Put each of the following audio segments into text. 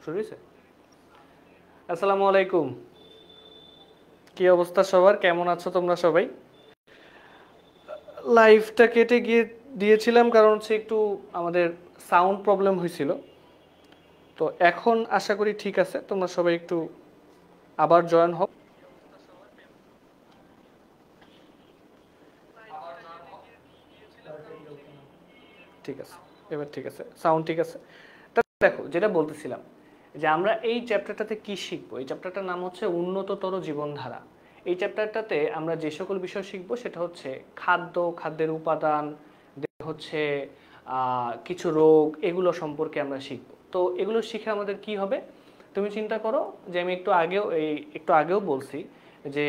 শুরু হয়েছে? আসসালামু আলাইকুম। কি অবস্থা সবার? কেমন আছো তোমরা সবাই? লাইভটা কেটে গিয়ে দিয়েছিলাম কারণ হচ্ছে একটু আমাদের সাউন্ড প্রবলেম হয়েছিল। তো এখন আশা করি ঠিক আছে। তোমরা সবাই একটু আবার জয়েন হও। ঠিক আছে, এবার ঠিক আছে, সাউন্ড ঠিক আছে। তা দেখো, যেটা বলতেছিলাম যে আমরা এই চ্যাপ্টারটাতে কি শিখবো, এই চ্যাপ্টারটার নাম হচ্ছে উন্নততর জীবনধারা। এই চ্যাপ্টারটাতে আমরা যে সকল বিষয় শিখবো সেটা হচ্ছে খাদ্য, খাদ্যের উপাদান, হচ্ছে কিছু রোগ, এগুলো সম্পর্কে আমরা শিখবো। তো এগুলো শিখে আমাদের কি হবে তুমি চিন্তা করো, যে আমি একটু আগেও বলছি যে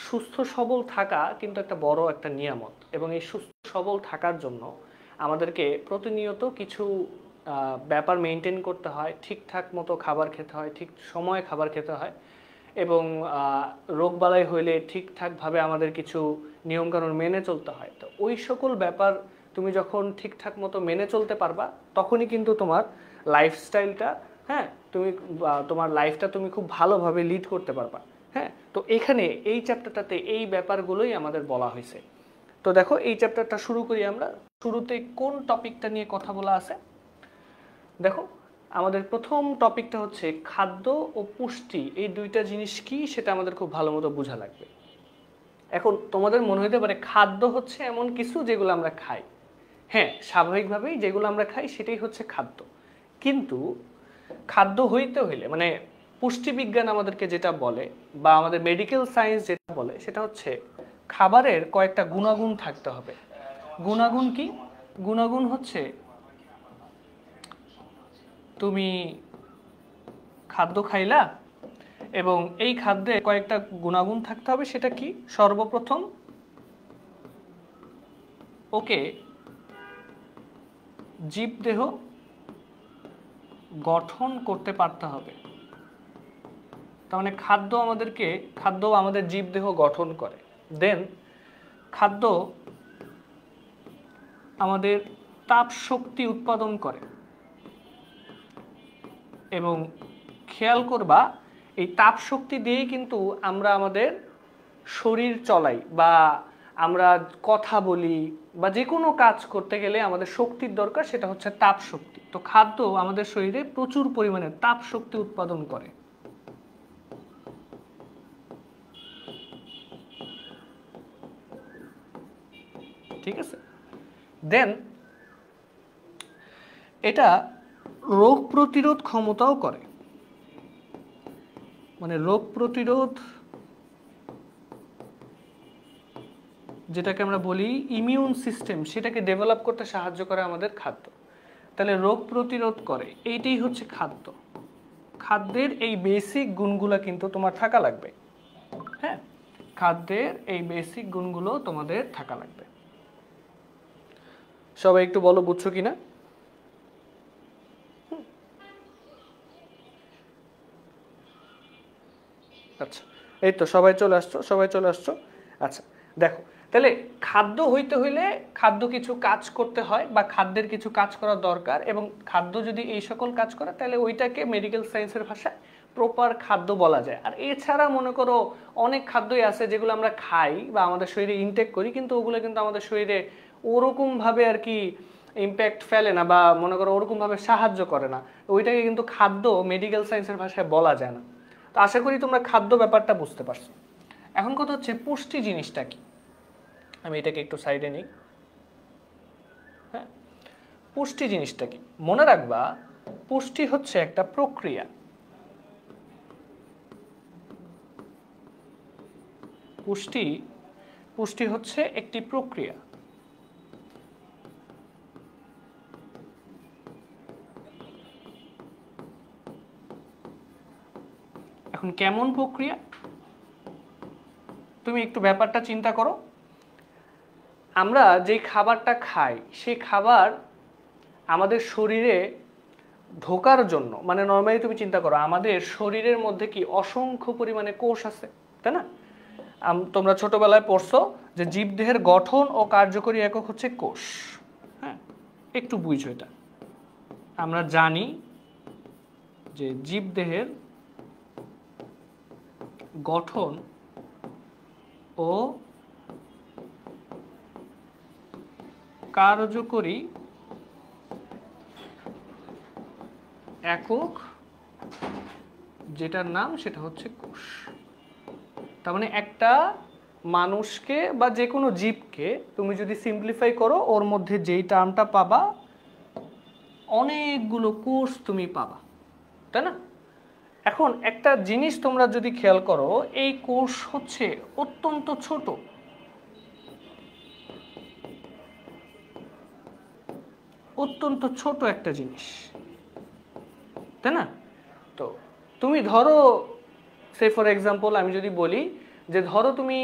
সুস্থ সবল থাকা কিন্তু একটা বড় একটা নিয়ামত, এবং এই সুস্থ সবল থাকার জন্য আমাদেরকে প্রতিনিয়ত কিছু ব্যাপার মেনটেন করতে হয়। ঠিকঠাক মতো খাবার খেতে হয়, ঠিক সময়ে খাবার খেতে হয়, এবং রোগবালাই হইলে ঠিকঠাকভাবে আমাদের কিছু নিয়মকানুন মেনে চলতে হয়। তো ওই সকল ব্যাপার তুমি যখন ঠিকঠাক মতো মেনে চলতে পারবা, তখনই কিন্তু তোমার লাইফস্টাইলটা, হ্যাঁ, তোমার লাইফটা তুমি খুব ভালোভাবে লিড করতে পারবা। হ্যাঁ, তো এখানে এই চ্যাপ্টারটাতে এই ব্যাপারগুলোই আমাদের বলা হয়েছে। তো দেখো, এই চ্যাপ্টারটা শুরু করি আমরা। শুরুতে কোন টপিকটা নিয়ে কথা বলা আছে দেখো, আমাদের প্রথম টপিকটা হচ্ছে খাদ্য ও পুষ্টি, এই দুইটা জিনিস কি সেটা আমাদের খুব ভালো মতো বোঝা লাগবে। এখন তোমাদের মনে হতে পারে খাদ্য হচ্ছে এমন কিছু যেগুলো আমরা খাই। হ্যাঁ, স্বাভাবিকভাবেই যেগুলো আমরা খাই সেটাই হচ্ছে খাদ্য। কিন্তু খাদ্য হইতে হইলে, মানে পুষ্টিবিজ্ঞান আমাদেরকে যেটা বলে বা আমাদের মেডিকেল সায়েন্স যেটা বলে, সেটা হচ্ছে খাবারের কয়েকটা গুণাগুণ থাকতে হবে। গুণাগুণ কি? গুণাগুণ হচ্ছে তুমি খাদ্য খাইলা এবং এই খাদ্যে কয়েকটা গুণাগুণ থাকতে হবে। সেটা কি? সর্বপ্রথম ওকে জীবদেহ গঠন করতে পারতে হবে। তার মানে খাদ্য আমাদের জীবদেহ গঠন করে। দেন খাদ্য আমাদের তাপ শক্তি উৎপাদন করে, এবং খেয়াল করবা এই তাপ শক্তি দিয়েই কিন্তু আমরা আমাদের শরীর চলাই, বা আমরা কথা বলি, বা যে কোনো কাজ করতে গেলে আমাদের শক্তির দরকার, সেটা হচ্ছে তাপ শক্তি। তো খাদ্য আমাদের শরীরে প্রচুর পরিমাণে তাপ শক্তি উৎপাদন করে। ঠিক আছে? দেন এটা রোগ প্রতিরোধ ক্ষমতাও করে, মানে রোগ প্রতিরোধ যেটাকে আমরা বলি ইমিউন সিস্টেম, সেটাকে ডেভেলপ করতে সাহায্য করে আমাদের খাদ্য। তাহলে রোগ প্রতিরোধ করে, এইটাই হচ্ছে খাদ্য। খাদ্যের এই বেসিক গুণগুলো কিন্তু তোমার থাকা লাগবে। হ্যাঁ, খাদ্যের এই বেসিক গুণগুলো তোমাদের থাকা লাগবে। সবাই একটু বলো, বুঝছো কিনা? আচ্ছা, এই তো সবাই চলে আসছো। আচ্ছা, দেখো, তাহলে খাদ্য হইতে হইলে খাদ্য কিছু কাজ করতে হয়, বা খাদ্যের কিছু কাজ করা দরকার, এবং খাদ্য যদি এই সকল কাজ করে তাহলে ওইটাকে মেডিকেল সায়েন্সের ভাষায় প্রপার খাদ্য বলা যায়। আর এছাড়া মনে করো অনেক খাদ্যই আছে যেগুলো আমরা খাই বা আমাদের শরীরে ইনটেক করি, কিন্তু ওগুলো কিন্তু আমাদের শরীরে ওরকমভাবে আর কি ইম্প্যাক্ট ফেলে না, বা মনে করো ওরকমভাবে সাহায্য করে না। ওইটাকে কিন্তু খাদ্য মেডিকেল সায়েন্সের ভাষায় বলা যায় না। তো আশা করি তোমরা খাদ্য ব্যাপারটা বুঝতে পারছো। এখন কথা হচ্ছে পুষ্টি জিনিসটা কি। আমি এটাকে একটু সাইডে নিই। হ্যাঁ, পুষ্টি জিনিসটা কি মনে রাখবা, পুষ্টি হচ্ছে একটা প্রক্রিয়া। পুষ্টি পুষ্টি হচ্ছে একটি প্রক্রিয়া। এখন কেমন প্রক্রিয়া, তুমি একটু ব্যাপারটা চিন্তা করো। আমরা যে খাবারটা খাই, সেই খাবার আমাদের শরীরে ঢোকার জন্য, মানে নর্মালি তুমি চিন্তা করো, আমাদের শরীরের মধ্যে কি অসংখ্য পরিমাণে কোষ আছে, তাই না? তোমরা ছোটবেলায় পড়ছো যে জীবদেহের গঠন ও কার্যকরী একক হচ্ছে কোষ। হ্যাঁ, একটু বুঝো এটা। আমরা জানি যে জীবদেহের গঠন ও কার্যকরী একক যেটার নাম সেটা হচ্ছে কোষ। তার মানে একটা মানুষকে বা যে কোনো জীবকে তুমি যদি সিম্পলিফাই করো ওর মধ্যে যেই টার্মটা পাবা অনেকগুলো কোষ তুমি পাবা, তাই না? এখন একটা জিনিস তোমরা যদি খেয়াল করো, এই কোষ হচ্ছে অত্যন্ত ছোট, অত্যন্ত ছোট একটা জিনিস, তাই না? তো তুমি ধরো সে ফর এক্সাম্পল আমি যদি বলি যে ধরো তুমি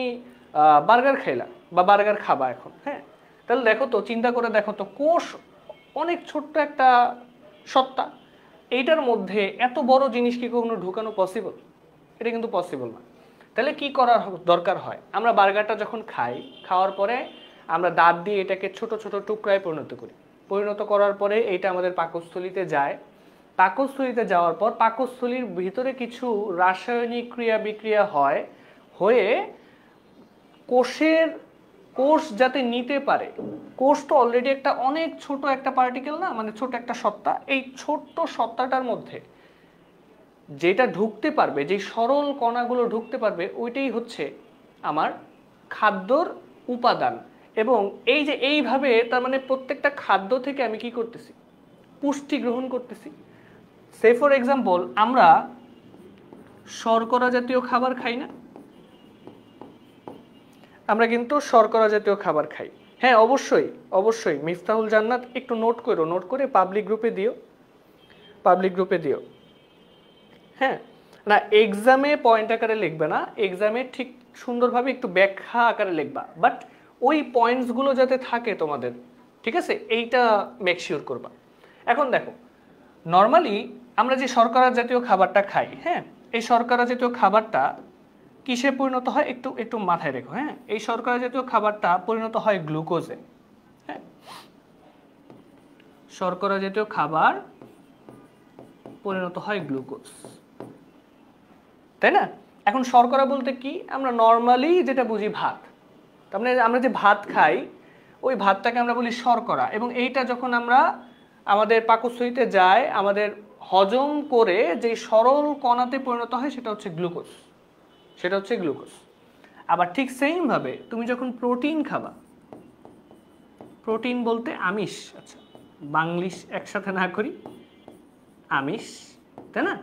বার্গার খাইলা বা বার্গার খাবা এখন, হ্যাঁ, তাহলে দেখো তো, চিন্তা করে দেখো তো, কোষ অনেক ছোট্ট একটা সত্তা, এইটার মধ্যে এত বড় জিনিস কি কখনো ঢুকানো পসিবল? এটা কিন্তু পসিবল না। তাহলে কি করার দরকার হয়? আমরা বার্গারটা যখন খাই, খাওয়ার পরে আমরা দাঁত দিয়ে এটাকে ছোট ছোট টুকরায় পরিণত করি। পরিণত করার পরে এইটা আমাদের পাকস্থলীতে যায়। পাকস্থলীতে যাওয়ার পর পাকস্থলীর ভিতরে কিছু রাসায়নিক ক্রিয়া বিক্রিয়া হয়, হয়ে কোষ যাতে নিতে পারে। কোষ তো অলরেডি একটা অনেক ছোট একটা পার্টিকেল না, মানে ছোট একটা সত্তা। এই ছোট্ট সত্তাটার মধ্যে যেটা ঢুকতে পারবে, যে সরল কণাগুলো ঢুকতে পারবে, ওইটাই হচ্ছে আমার খাদ্যর উপাদান। এবং এই যে এইভাবে, তার মানে প্রত্যেকটা খাদ্য থেকে আমি কি করতেছি? পুষ্টি গ্রহণ করতেছি। সে ফর এক্সাম্পল আমরা শর্করা জাতীয় খাবার খাই না? আমরা কিন্তু শর্করা জাতীয় খাবার খাই। হ্যাঁ, অবশ্যই অবশ্যই মিফতাহুল জান্নাত একটু নোট করো, নোট করে পাবলিক গ্রুপে দিও, পাবলিক গ্রুপে দিও। হ্যাঁ, না এক্সামে পয়েন্ট আকারে লিখবে না, এক্সামে ঠিক সুন্দরভাবে একটু ব্যাখ্যা আকারে লিখবা, বাট ওই পয়েন্টসগুলো যাতে থাকে তোমাদের, ঠিক আছে? এইটা মেক শিওর করবা। এখন দেখো, নর্মালি আমরা যে শর্করা জাতীয় খাবারটা খাই, হ্যাঁ, এই শর্করা জাতীয় খাবারটা কিসে পরিণত হয় একটু একটু মাথায় রেখো। হ্যাঁ, এই শর্করা জাতীয় খাবারটা পরিণত হয় গ্লুকোজে। হ্যাঁ, শর্করা জাতীয় খাবার পরিণত হয় গ্লুকোজ, তাই না? এখন শর্করা বলতে কি? আমরা নর্মালি যেটা বুঝি ভাত। তার মানে আমরা যে ভাত খাই, ওই ভাতটাকে আমরা বলি শর্করা। এবং এইটা যখন আমরা আমাদের পাকস্থলীতে যায়, আমাদের হজম করে যে সরল কণাতে পরিণত হয়, সেটা হচ্ছে গ্লুকোজ, সেটা হচ্ছে গ্লুকোজ। আবার ঠিক সেইমভাবে তুমি যখন প্রোটিন খাবা, প্রোটিন বলতে আমিষ, আচ্ছা বাংলিশ একসাথে না করি, আমিষ, তাই না?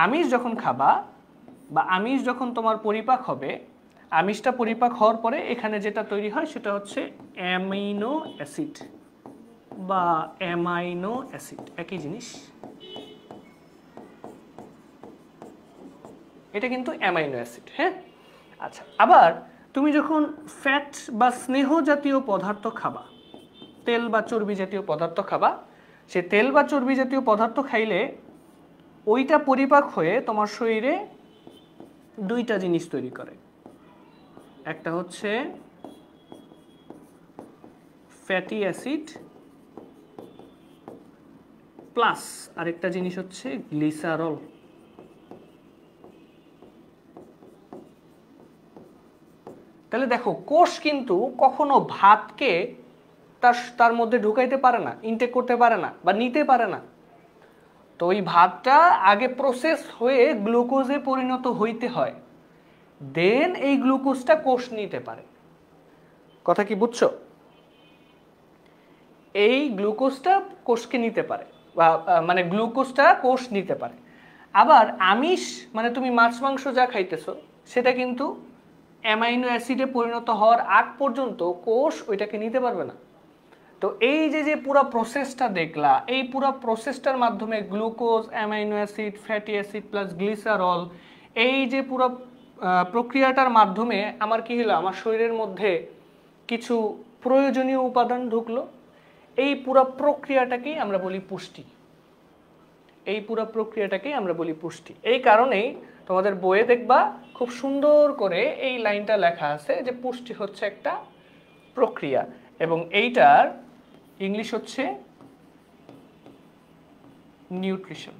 আমিষ যখন খাবা বা আমিষ যখন তোমার পরিপাক হবে, আমিষটা পরিপাক হওয়ার পরে এখানে যেটা তৈরি হয় সেটা হচ্ছে অ্যামিনো অ্যাসিড বা অ্যামাইনো অ্যাসিড, একই জিনিস। এটা কিন্তু অ্যামাইনো অ্যাসিড। হ্যাঁ, আচ্ছা, আবার তুমি যখন ফ্যাট বা স্নেহ জাতীয় পদার্থ খাবা, তেল বা চর্বি জাতীয় পদার্থ খাবা, সে তেল বা চর্বি জাতীয় পদার্থ খাইলে ওইটা পরিপাক হয়ে তোমার শরীরে দুইটা জিনিস তৈরি করে। একটা হচ্ছে ফ্যাটি অ্যাসিড প্লাস আরেকটা জিনিস হচ্ছে গ্লিসারল। তাহলে দেখো, কোষ কিন্তু কখনো ভাতকে তার মধ্যে ঢুকাইতে পারে না, ইনটেক করতে পারে না বা নিতে পারে না। তো ওই ভাতটা আগে প্রসেস হয়ে গ্লুকোজে পরিণত হইতে হয়, দেন এই গ্লুকোজটা কোষ নিতে পারে। কথা কি বুঝছো? এই গ্লুকোজটা কোষকে নিতে পারে, বা মানে গ্লুকোজটা কোষ নিতে পারে। আবার আমিষ মানে তুমি মাছ মাংস যা খাইতেছো, সেটা কিন্তু অ্যামাইনো অ্যাসিডে পরিণত হওয়ার আগ পর্যন্ত কোষ ওইটাকে নিতে পারবে না। তো এই যে পুরো প্রসেসটা দেখলা, এই পুরো প্রসেসটার মাধ্যমে glucose, amino acid, fatty acid plus glycerol, এই যে পুরো প্রক্রিয়াটার মাধ্যমে আমার কি হলো? আমার শরীরের মধ্যে কিছু প্রয়োজনীয় উপাদান ঢুকলো। এই পুরো প্রক্রিয়াটাকেই আমরা বলি পুষ্টি। এই পুরো প্রক্রিয়াটাকেই আমরা বলি পুষ্টি। এই কারণেই তোমাদের বইয়ে দেখবা খুব সুন্দর করে এই লাইনটা লেখা আছে যে পুষ্টি হচ্ছে একটা প্রক্রিয়া, এবং এইটার ইংলিশ হচ্ছে নিউট্রিশন।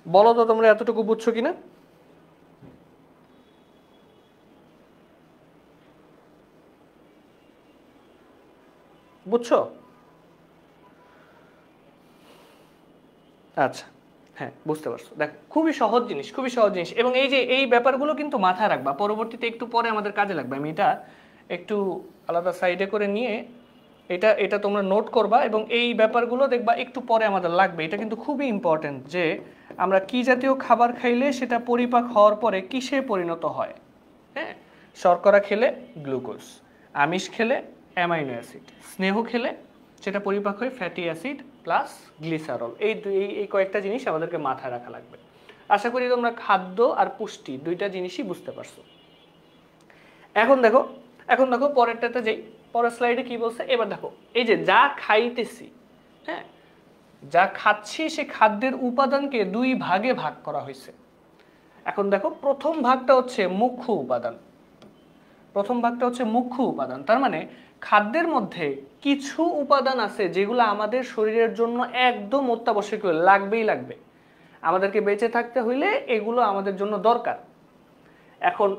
বলো তো তোমরা এতটুকু বুঝছো কিনা? বুঝছো? আচ্ছা, হ্যাঁ বুঝতে পারছো। দেখ খুবই সহজ জিনিস, খুবই সহজ জিনিস, এবং এই যে এই ব্যাপারগুলো কিন্তু মাথায় রাখবা, পরবর্তীতে একটু পরে আমাদের কাজে লাগবে। আমি এটা একটু আলাদা সাইডে করে নিয়ে এটা এটা তোমরা নোট করবা, এবং এই ব্যাপারগুলো দেখবা একটু পরে আমাদের লাগবে। এটা কিন্তু খুবই ইম্পর্টেন্ট যে আমরা কি জাতীয় খাবার খাইলে সেটা পরিপাক হওয়ার পরে কিসে পরিণত হয়। হ্যাঁ, শর্করা খেলে গ্লুকোজ, আমিষ খেলে অ্যামাইনো অ্যাসিড, স্নেহ খেলে সেটা পরিপাক হয়ে ফ্যাটি অ্যাসিড প্লাস গ্লিসারল। এই কয়েকটা জিনিস আমাদেরকে মাথায় রাখা লাগবে। আশা করি তোমরা খাদ্য আর পুষ্টি দুইটা জিনিসই বুঝতে পারছো। এখন দেখো, এখন দেখো পরেরটাতে যাই। পরের স্লাইডে কি বলছে এবার দেখো। এই যে যা খাইতেছি, হ্যাঁ, যা খাচ্ছি সে খাদ্যের উপাদানকে দুই ভাগে ভাগ করা হয়েছে। এখন দেখো প্রথম ভাগটা হচ্ছে মুখ্য উপাদান, প্রথম ভাগটা হচ্ছে মুখ্য উপাদান। তার মানে খাদ্যের মধ্যে কিছু উপাদান আছে যেগুলো আমাদের শরীরের জন্য একদম অত্যাবশ্যকীয়, লাগবেই লাগবে। আমাদেরকে বেঁচে থাকতে হইলে এগুলো আমাদের জন্য দরকার। এখন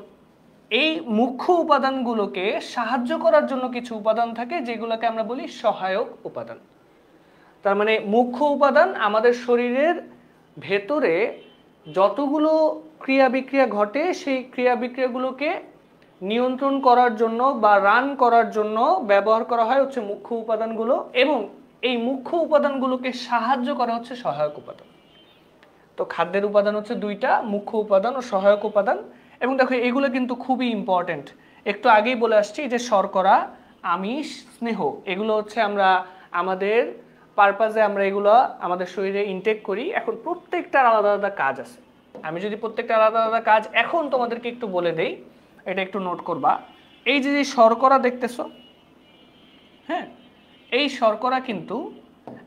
এই মুখ্য উপাদানগুলোকে সাহায্য করার জন্য কিছু উপাদান থাকে যেগুলোকে আমরা বলি সহায়ক উপাদান। তার মানে মুখ্য উপাদান আমাদের শরীরের ভেতরে যতগুলো ক্রিয়া বিক্রিয়া ঘটে সেই ক্রিয়া বিক্রিয়াগুলোকে নিয়ন্ত্রণ করার জন্য বা রান করার জন্য ব্যবহার করা হয় হচ্ছে মুখ্য উপাদানগুলো, এবং এই মুখ্য উপাদানগুলোকে সাহায্য করা হচ্ছে সহায়ক উপাদান। তো খাদ্যের উপাদান হচ্ছে দুইটা, মুখ্য উপাদান ও সহায়ক উপাদান। এবং দেখো এগুলো কিন্তু খুবই ইম্পর্টেন্ট। একটু আগেই বলে আসছি যে শর্করা, আমিষ, স্নেহ, এগুলো হচ্ছে আমরা আমাদের পারপাজে আমরা এগুলো আমাদের শরীরে ইনটেক করি। এখন প্রত্যেকটার আলাদা আলাদা কাজ আছে। আমি যদি প্রত্যেকটা আলাদা আলাদা কাজ এখন তোমাদেরকে একটু বলে দেই, এটা একটু নোট করবা। এই যে শর্করা দেখতেছো, হ্যাঁ, এই শর্করা কিন্তু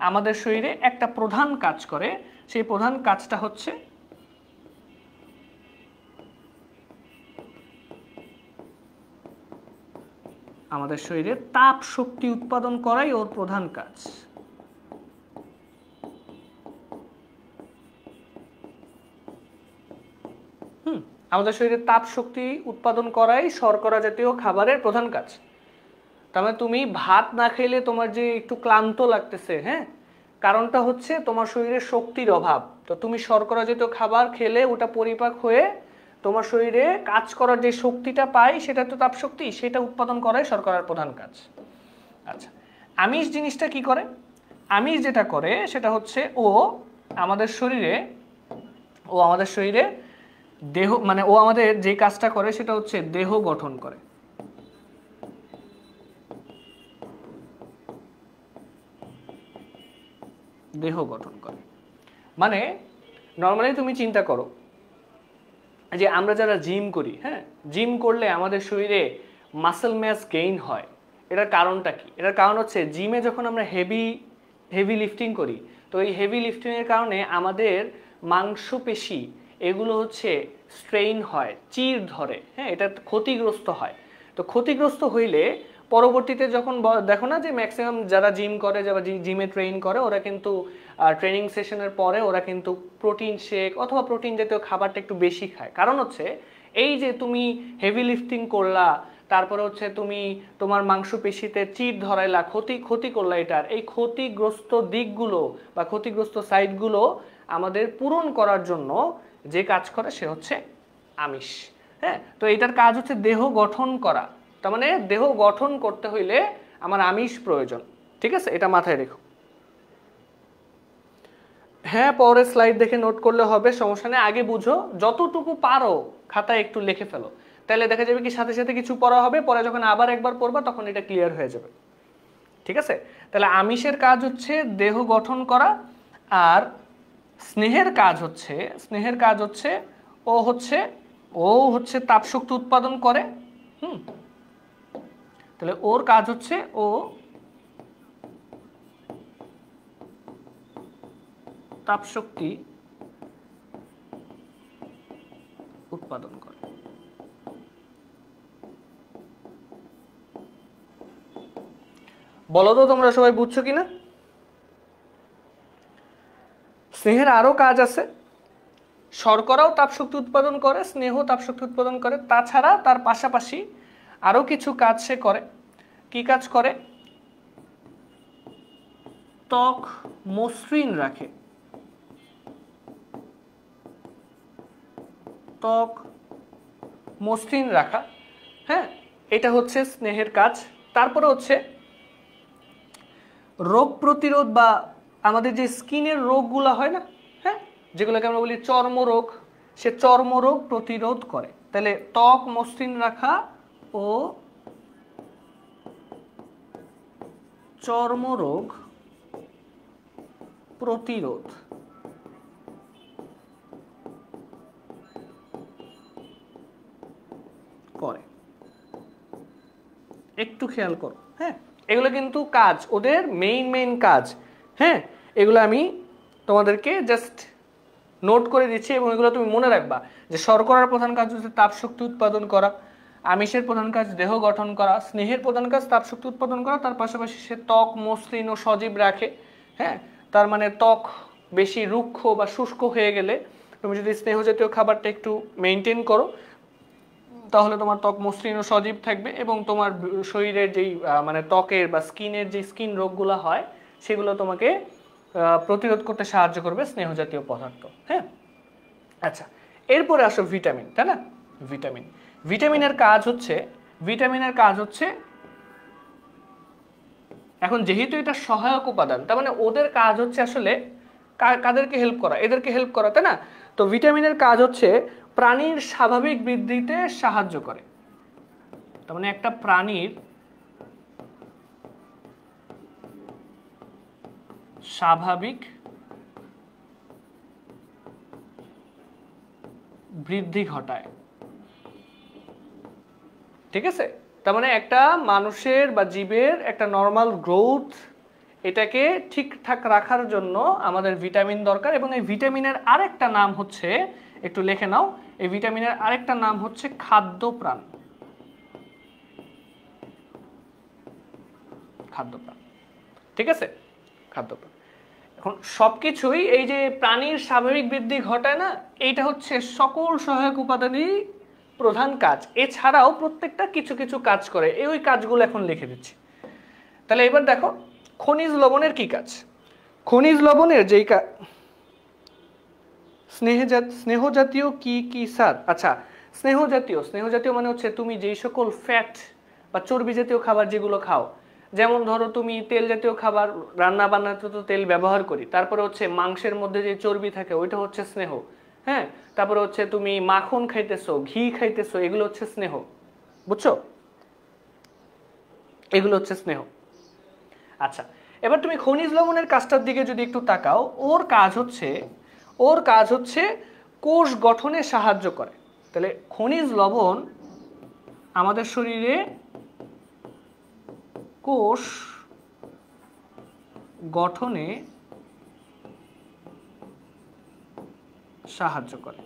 আমাদের শরীরে একটা প্রধান কাজ করে। সেই প্রধান কাজটা হচ্ছে আমাদের শরীরে তাপ শক্তি উৎপাদন করাই ওর প্রধান কাজ। আমাদের শরীরে তাপ শক্তি উৎপাদন করাই শর্করা জাতীয় খাবারের প্রধান কাজ। তার মানে তুমি ভাত না খেলে তোমার যে একটু ক্লান্ত লাগতেছে, হ্যাঁ, কারণটা হচ্ছে তোমার শরীরে শক্তির অভাব। তো তুমি শর্করা জাতীয় খাবার খেলে ওটা পরিপাক হয়ে তোমার শরীরে কাজ করার যে শক্তিটা পাই সেটা তো তাপ শক্তি, সেটা উৎপাদন করাই শর্করার প্রধান কাজ। আচ্ছা, আমিষ জিনিসটা কি করে? আমিষ যেটা করে সেটা হচ্ছে আমাদের শরীরে আমাদের শরীরে দেহ, মানে আমাদের যে কাজটা করে সেটা হচ্ছে দেহ গঠন করে। দেহ গঠন করে মানে নর্মালি তুমি চিন্তা করো যে আমরা যারা জিম করি, হ্যাঁ, জিম করলে আমাদের শরীরে মাসেল ম্যাস গেইন হয়। এটার কারণটা কি? এটার কারণ হচ্ছে জিমে যখন আমরা হেভি লিফটিং করি, তো এই হেভি লিফটিংয়ের কারণে আমাদের মাংসপেশি এগুলো হচ্ছে স্ট্রেইন হয়, চির ধরে, হ্যাঁ, এটা ক্ষতিগ্রস্ত হয়। তো ক্ষতিগ্রস্ত হইলে পরবর্তীতে যখন দেখো না যে ম্যাক্সিমাম যারা জিম করে, যারা জিমে ট্রেন করে, ওরা কিন্তু ট্রেনিং সেশনের পরে ওরা কিন্তু প্রোটিন শেক অথবা প্রোটিন জাতীয় খাবারটা একটু বেশি খায়। কারণ হচ্ছে এই যে তুমি হেভি লিফটিং করলা, তারপরে হচ্ছে তুমি তোমার মাংসপেশিতে চির ধরাইলা, ক্ষতি করলা, এটার এই ক্ষতিগ্রস্ত দিকগুলো বা ক্ষতিগ্রস্ত সাইডগুলো আমাদের পূরণ করার জন্য যে কাজ করে সে হচ্ছে আমিষ। হ্যাঁ, তো এটার কাজ হচ্ছে দেহ গঠন করা। তার মানে দেহ গঠন করতে হইলে আমার আমিষ প্রয়োজন। ঠিক আছে, এটা মাথায় রেখো। হ্যাঁ, পরের স্লাইড দেখে নোট করলে হবে, সমস্যা নেই। আগে বুঝো, যতটুকু পারো খাতায় একটু লিখে ফেলো, তাহলে দেখা যাবে কি সাথে সাথে কিছু পড়া হবে, পরে যখন আবার একবার পড়বা তখন এটা ক্লিয়ার হয়ে যাবে। ঠিক আছে, তাহলে আমিষের কাজ হচ্ছে দেহ গঠন করা, আর স্নেহের কাজ হচ্ছে ও হচ্ছে তাপশক্তি উৎপাদন করে। তাহলে ওর কাজ হচ্ছে ও তাপশক্তি উৎপাদন করে। বলো তো তোমরা সবাই বুঝছো কিনা? স্নেহের আরো কাজ আছে। শর্করাও তাপশক্তি উৎপাদন করে, স্নেহ তাপশক্তি উৎপাদন করে, তাছাড়া তার পাশাপাশি আরো কিছু কাজ সে করে। কি কাজ করে? ত্বক মসৃণ রাখে, ত্বক মসৃণ রাখা। হ্যাঁ, এটা হচ্ছে স্নেহের কাজ। তারপরে হচ্ছে রোগ প্রতিরোধ, বা আমাদের যে স্কিনের রোগগুলো হয় না, হ্যাঁ, যেগুলোকে আমরা বলি চর্মরোগ, সে চর্মরোগ প্রতিরোধ করে। তাহলে ত্বক মসৃণ রাখা ও চর্মরোগ প্রতিরোধ করে। একটু খেয়াল করো, হ্যাঁ, এগুলো কিন্তু কাজ, ওদের মেইন কাজ। হ্যাঁ, এগুলো আমি তোমাদেরকে জাস্ট নোট করে দিচ্ছি, এবং এগুলো তুমি মনে রাখবা যে শর্করার প্রধান কাজ হচ্ছে তাপশক্তি উৎপাদন করা, আমিষের প্রধান কাজ দেহ গঠন করা, স্নেহের প্রধান কাজ তাপশক্তি উৎপাদন করা, তার পাশাপাশি সে ত্বক মসৃণ ও সজীব রাখে। হ্যাঁ, তার মানে ত্বক বেশি রুক্ষ বা শুষ্ক হয়ে গেলে তুমি যদি স্নেহ জাতীয় খাবারটা একটু মেনটেন করো, তাহলে তোমার ত্বক মসৃণ ও সজীব থাকবে, এবং তোমার শরীরের যেই মানে ত্বকের বা স্কিনের যে স্কিন রোগগুলো হয় সেগুলো তোমাকে প্রতিরোধ করতে সাহায্য করবে স্নেহ জাতীয় পদার্থ। হ্যাঁ, আচ্ছা, এরপরে আসো ভিটামিন, তাই না? ভিটামিনের কাজ হচ্ছে এখন যেহেতু এটা সহায়ক উপাদান, তার মানে ওদের কাজ হচ্ছে আসলে কাদেরকে হেল্প করা? এদেরকে হেল্প করা, তাই না? তো ভিটামিনের কাজ হচ্ছে প্রাণীর স্বাভাবিক বৃদ্ধিতে সাহায্য করে। তার মানে একটা প্রাণীর স্বাভাবিক বৃদ্ধি ঘটায়, ঠিক আছে? তার মানে একটা মানুষের বা জীবের একটা নর্মাল গ্রোথ, এটাকে ঠিকঠাক রাখার জন্য আমাদের ভিটামিন দরকার। এবং এই ভিটামিনের আরেকটা নাম হচ্ছে, একটু লিখে নাও, এই ভিটামিনের আরেকটা নাম হচ্ছে খাদ্যপ্রাণ। ঠিক আছে, খাদ্যপ্রাণ। এখন সবকিছুই এই যে প্রাণীর স্বাভাবিক বৃদ্ধি ঘটায় না, এইটা হচ্ছে সকল সহায়ক উপাদানই প্রধান কাজ। এছাড়াও প্রত্যেকটা কিছু কিছু কাজ করে, এই কাজগুলো এখন লিখে দিচ্ছি। তাহলে এবার দেখো খনিজ লবণের কি কাজ। খনিজ লবণের যেই স্নেহ জাতীয় কি স্যার? আচ্ছা, স্নেহ জাতীয় মানে হচ্ছে তুমি যেই সকল ফ্যাট বা চর্বি জাতীয় খাবার যেগুলো খাও, যেমন ধরো তুমি তেল জাতীয় খাবার, রান্না বান্নাতে তো তেল ব্যবহার করি, তারপরে হচ্ছে মাংসের মধ্যে যে চর্বি থাকে ওইটা হচ্ছে স্নেহ। হ্যাঁ, তারপরে হচ্ছে তুমি মাখন খাইতেছো, ঘি খাইতেছো, এগুলো হচ্ছে স্নেহ। বুঝছো? এগুলো হচ্ছে স্নেহ। আচ্ছা, এবার তুমি খনিজ লবণের কাজটার দিকে যদি একটু তাকাও, ওর কাজ হচ্ছে কোষ গঠনে সাহায্য করে। তাহলে খনিজ লবণ আমাদের শরীরে কোষ গঠনে সাহায্য করে।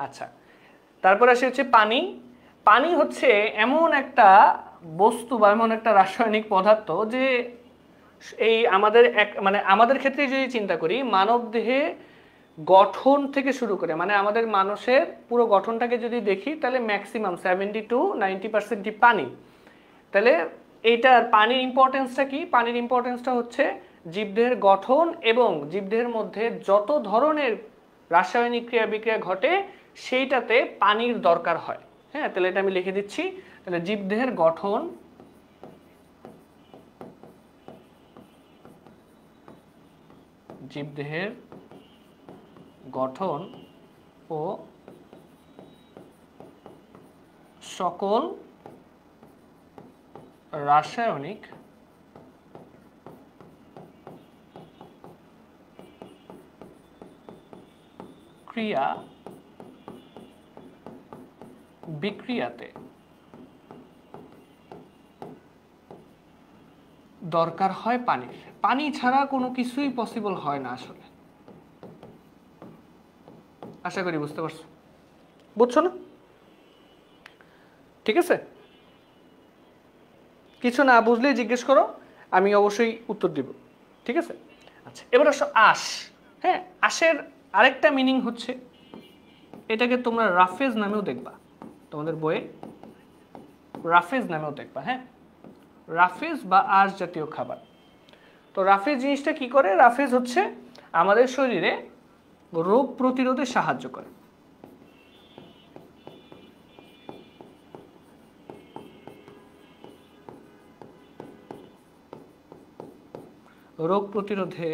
আচ্ছা, তারপর আসে হচ্ছে পানি। পানি হচ্ছে এমন একটা বস্তু বা এমন একটা রাসায়নিক পদার্থ যে এই আমাদের মানে আমাদের ক্ষেত্রে যদি চিন্তা করি, মানব দেহে গঠন থেকে শুরু করে, মানে আমাদের মানুষের পুরো গঠনটাকে যদি দেখি, তাহলে ম্যাক্সিমাম 70 to 90% পানি। তাহলে এইটার পানির ইম্পর্টেন্সটা কি? পানির ইম্পর্টেন্সটা হচ্ছে জীবদেহের গঠন এবং জীবদেহের মধ্যে যত ধরনের রাসায়নিক ক্রিয়া বিক্রিয়া ঘটে সেইটাতে পানির দরকার হয়। হ্যাঁ, তাহলে এটা আমি লিখে দিচ্ছি। তাহলে জীবদেহের গঠন ও সকল রাসায়নিক ক্রিয়া বিক্রিয়াতে দরকার হয় পানির। পানি ছাড়া কোনো কিছুই পসিবল হয় না আসলে। আশা করি বুঝতে পারছো। বুঝছো না? ঠিক আছে, কিছু না বুঝলে জিজ্ঞেস করো, আমি অবশ্যই উত্তর দিব। ঠিক আছে, আচ্ছা, এবার আসো আঁশ। হ্যাঁ, আঁশের আরেকটা মিনিং হচ্ছে, এটাকে তোমরা রাফেজ নামেও দেখবা, তোমাদের বইয়ে রাফেজ নামেও দেখবা। হ্যাঁ, রাফেজ বা আঁশ জাতীয় খাবার। তো রাফেজ জিনিসটা কি করে? রাফেজ হচ্ছে আমাদের শরীরে রোগ প্রতিরোধে সাহায্য করে। রোগ প্রতিরোধে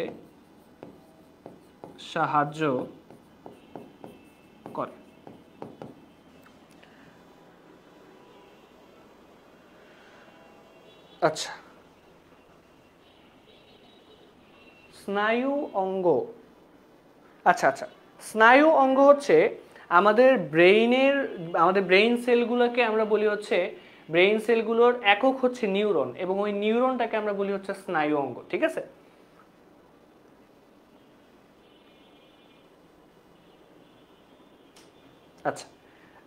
সাহায্য করে। আচ্ছা, স্নায়ু অঙ্গ। আচ্ছা আচ্ছা, স্নায়ু অঙ্গ হচ্ছে আমাদের ব্রেইন সেলগুলোকে আমরা বলি হচ্ছে, ব্রেইন সেলগুলোর একক হচ্ছে নিউরন, এবং ওই নিউরনটাকে আমরা বলি হচ্ছে স্নায়ু অঙ্গ। ঠিক আছে? আচ্ছা,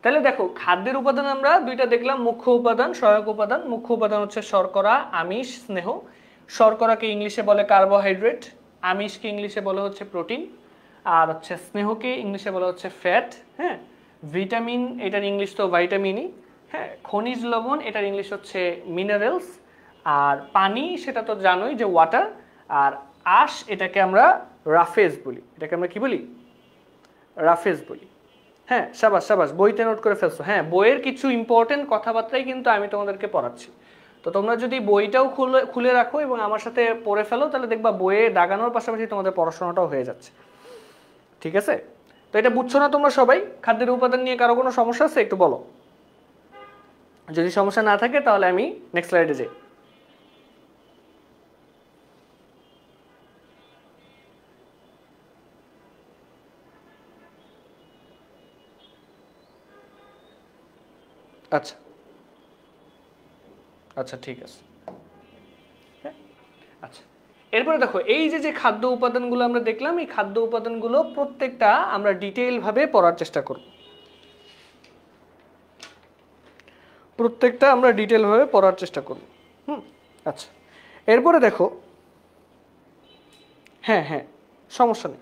তাহলে দেখো খাদ্যের উপাদান আমরা দুইটা দেখলাম, মুখ্য উপাদান, সহায়ক উপাদান। মুখ্য উপাদান হচ্ছে শর্করা, আমিষ, স্নেহ। শর্করাকে ইংলিশে বলে কার্বোহাইড্রেট, আমিষকে ইংলিশে বলে হচ্ছে প্রোটিন, আর হচ্ছে স্নেহকে ইংলিশে বলা হচ্ছে ফ্যাট। হ্যাঁ, ভিটামিন এটার ইংলিশ তো ভাইটামিনই। হ্যাঁ, খনিজ লবণ এটার ইংলিশ হচ্ছে মিনারেলস, আর পানি সেটা তো জানোই যে ওয়াটার। আর আঁশ এটাকে আমরা রাফেজ বলি, এটাকে আমরা কি বলি? রাফেজ বলি। হ্যাঁ, সাবাস সাবাস, বইতে নোট করে ফেলছো। হ্যাঁ, বইয়ের কিছু ইম্পর্টেন্ট কথাবার্তাই কিন্তু আমি তোমাদেরকে পড়াচ্ছি। তো তোমরা যদি বইটাও খুলে রাখো এবং আমার সাথে পড়ে ফেলো, তাহলে দেখবা বইয়ে দাগানোর পাশাপাশি তোমাদের পড়াশোনাটাও হয়ে যাচ্ছে। ঠিক আছে? তো এটা বুঝছো না তোমরা সবাই? খাদ্যের উপাদান নিয়ে কারো কোনো সমস্যা আছে একটু বলো। যদি সমস্যা না থাকে তাহলে আমি নেক্সট স্লাইডে যাই। আচ্ছা আচ্ছা, ঠিক আছে। হ্যাঁ, আচ্ছা, এরপরে দেখো এই যে খাদ্য উপাদানগুলো আমরা দেখলাম, এই খাদ্য উপাদানগুলো প্রত্যেকটা আমরা ডিটেইল ভাবে পড়ার চেষ্টা করব। প্রত্যেকটা আমরা ডিটেইল ভাবে পড়ার চেষ্টা করব। আচ্ছা, এরপরে দেখো, হ্যাঁ হ্যাঁ, সমস্যা নেই।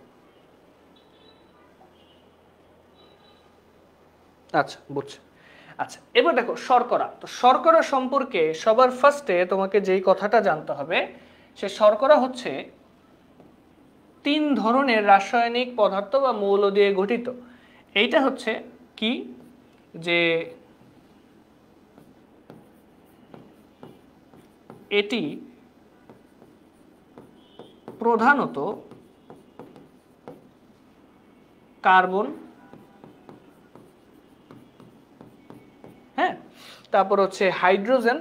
আচ্ছা, বুঝছি। আচ্ছা, এবার দেখো শর্করা। তো শর্করা সম্পর্কে সবার ফার্স্টে তোমাকে যেই কথাটা জানতে হবে, সে শর্করা হচ্ছে 3 ধরনের রাসায়নিক পদার্থ বা মৌল দিয়ে গঠিত। এইটা হচ্ছে কি, যে এটি প্রধানত কার্বন, হ্যাঁ, তারপর হচ্ছে হাইড্রোজেন,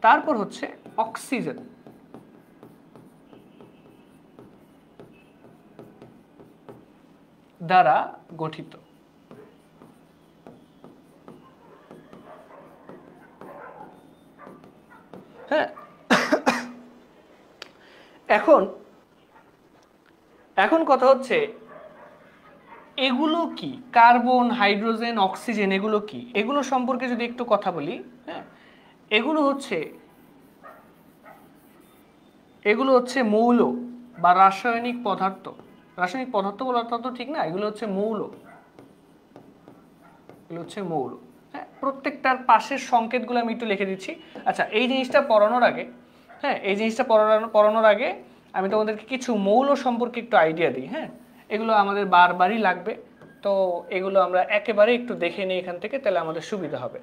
তারপর হচ্ছে অক্সিজেন দ্বারা গঠিত। হ্যাঁ, এখন এখন কথা হচ্ছে এগুলো কি, কার্বন, হাইড্রোজেন, অক্সিজেন, এগুলো কি? এগুলো সম্পর্কে যদি একটু কথা বলি। হ্যাঁ, এগুলো হচ্ছে মৌল বা রাসায়নিক পদার্থ। রাসায়নিক পদার্থ বলাটা তো ঠিক না, এগুলো হচ্ছে মৌল। এগুলো হচ্ছে মৌল। হ্যাঁ, প্রত্যেকটার পাশের সংকেতগুলো আমি একটু লিখে দিচ্ছি। আচ্ছা, এই জিনিসটা পড়ানোর আগে, হ্যাঁ, এই জিনিসটা পড়ানোর আগে আমি তোমাদেরকে কিছু মৌল সম্পর্কে একটু আইডিয়া দিই। হ্যাঁ, এগুলো আমাদের বারবারই লাগবে, তো এগুলো আমরা একেবারে একটু দেখে নিই এখান থেকে, তাহলে আমাদের সুবিধা হবে।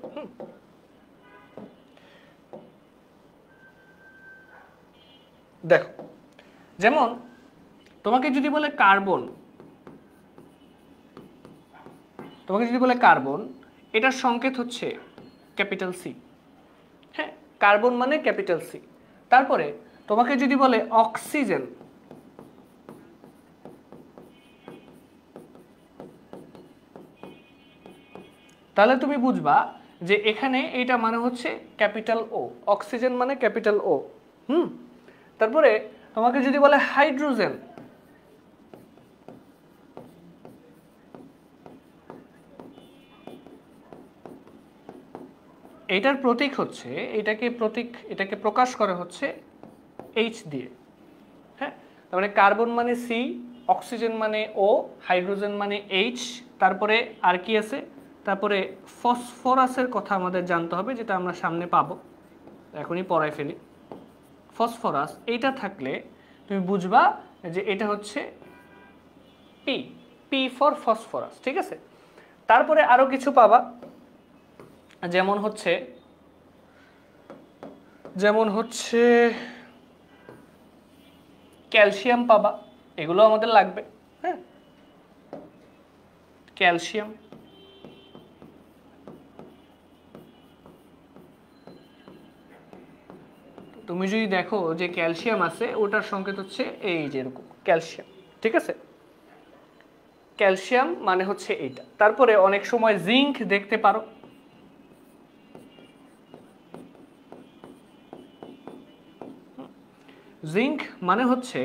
দেখো, যেমন তোমাকে যদি বলে কার্বন, এটার সংকেত হচ্ছে ক্যাপিটাল সি। হ্যাঁ, কার্বন মানে ক্যাপিটাল সি। তারপরে তোমাকে যদি বলে অক্সিজেন, তাহলে তুমি বুঝবা যে এখানে এটা মানে হচ্ছে ক্যাপিটাল ও, অক্সিজেন মানে ক্যাপিটাল ও। তারপরে তোমাকে যদি বলে হাইড্রোজেন, এটার প্রতীক হচ্ছে, এটাকে প্রকাশ করা হচ্ছে এইচ দিয়ে। হ্যাঁ, তার মানে কার্বন মানে সি, অক্সিজেন মানে ও, হাইড্রোজেন মানে এইচ, তারপরে আর কি আছে, তারপরে ফসফরাসের কথা আমাদের জানতে হবে, যেটা আমরা সামনে পাবো, এখনই পড়াই ফেলি। ফসফরাস এইটা থাকলে তুমি বুঝবা যে এটা হচ্ছে পি, পি ফর ফসফরাস, ঠিক আছে। তারপরে আরো কিছু পাবা, যেমন হচ্ছে ক্যালসিয়াম পাবা, এগুলো আমাদের লাগবে। হ্যাঁ, ক্যালসিয়াম, তুমি যদি দেখো যে ক্যালসিয়াম আছে, ওটার সংকেত হচ্ছে এই যে এরকম ক্যালসিয়াম, ঠিক আছে। ক্যালসিয়াম মানে হচ্ছে এইটা। তারপরে অনেক সময় জিঙ্ক দেখতে পারো, জিঙ্ক মানে হচ্ছে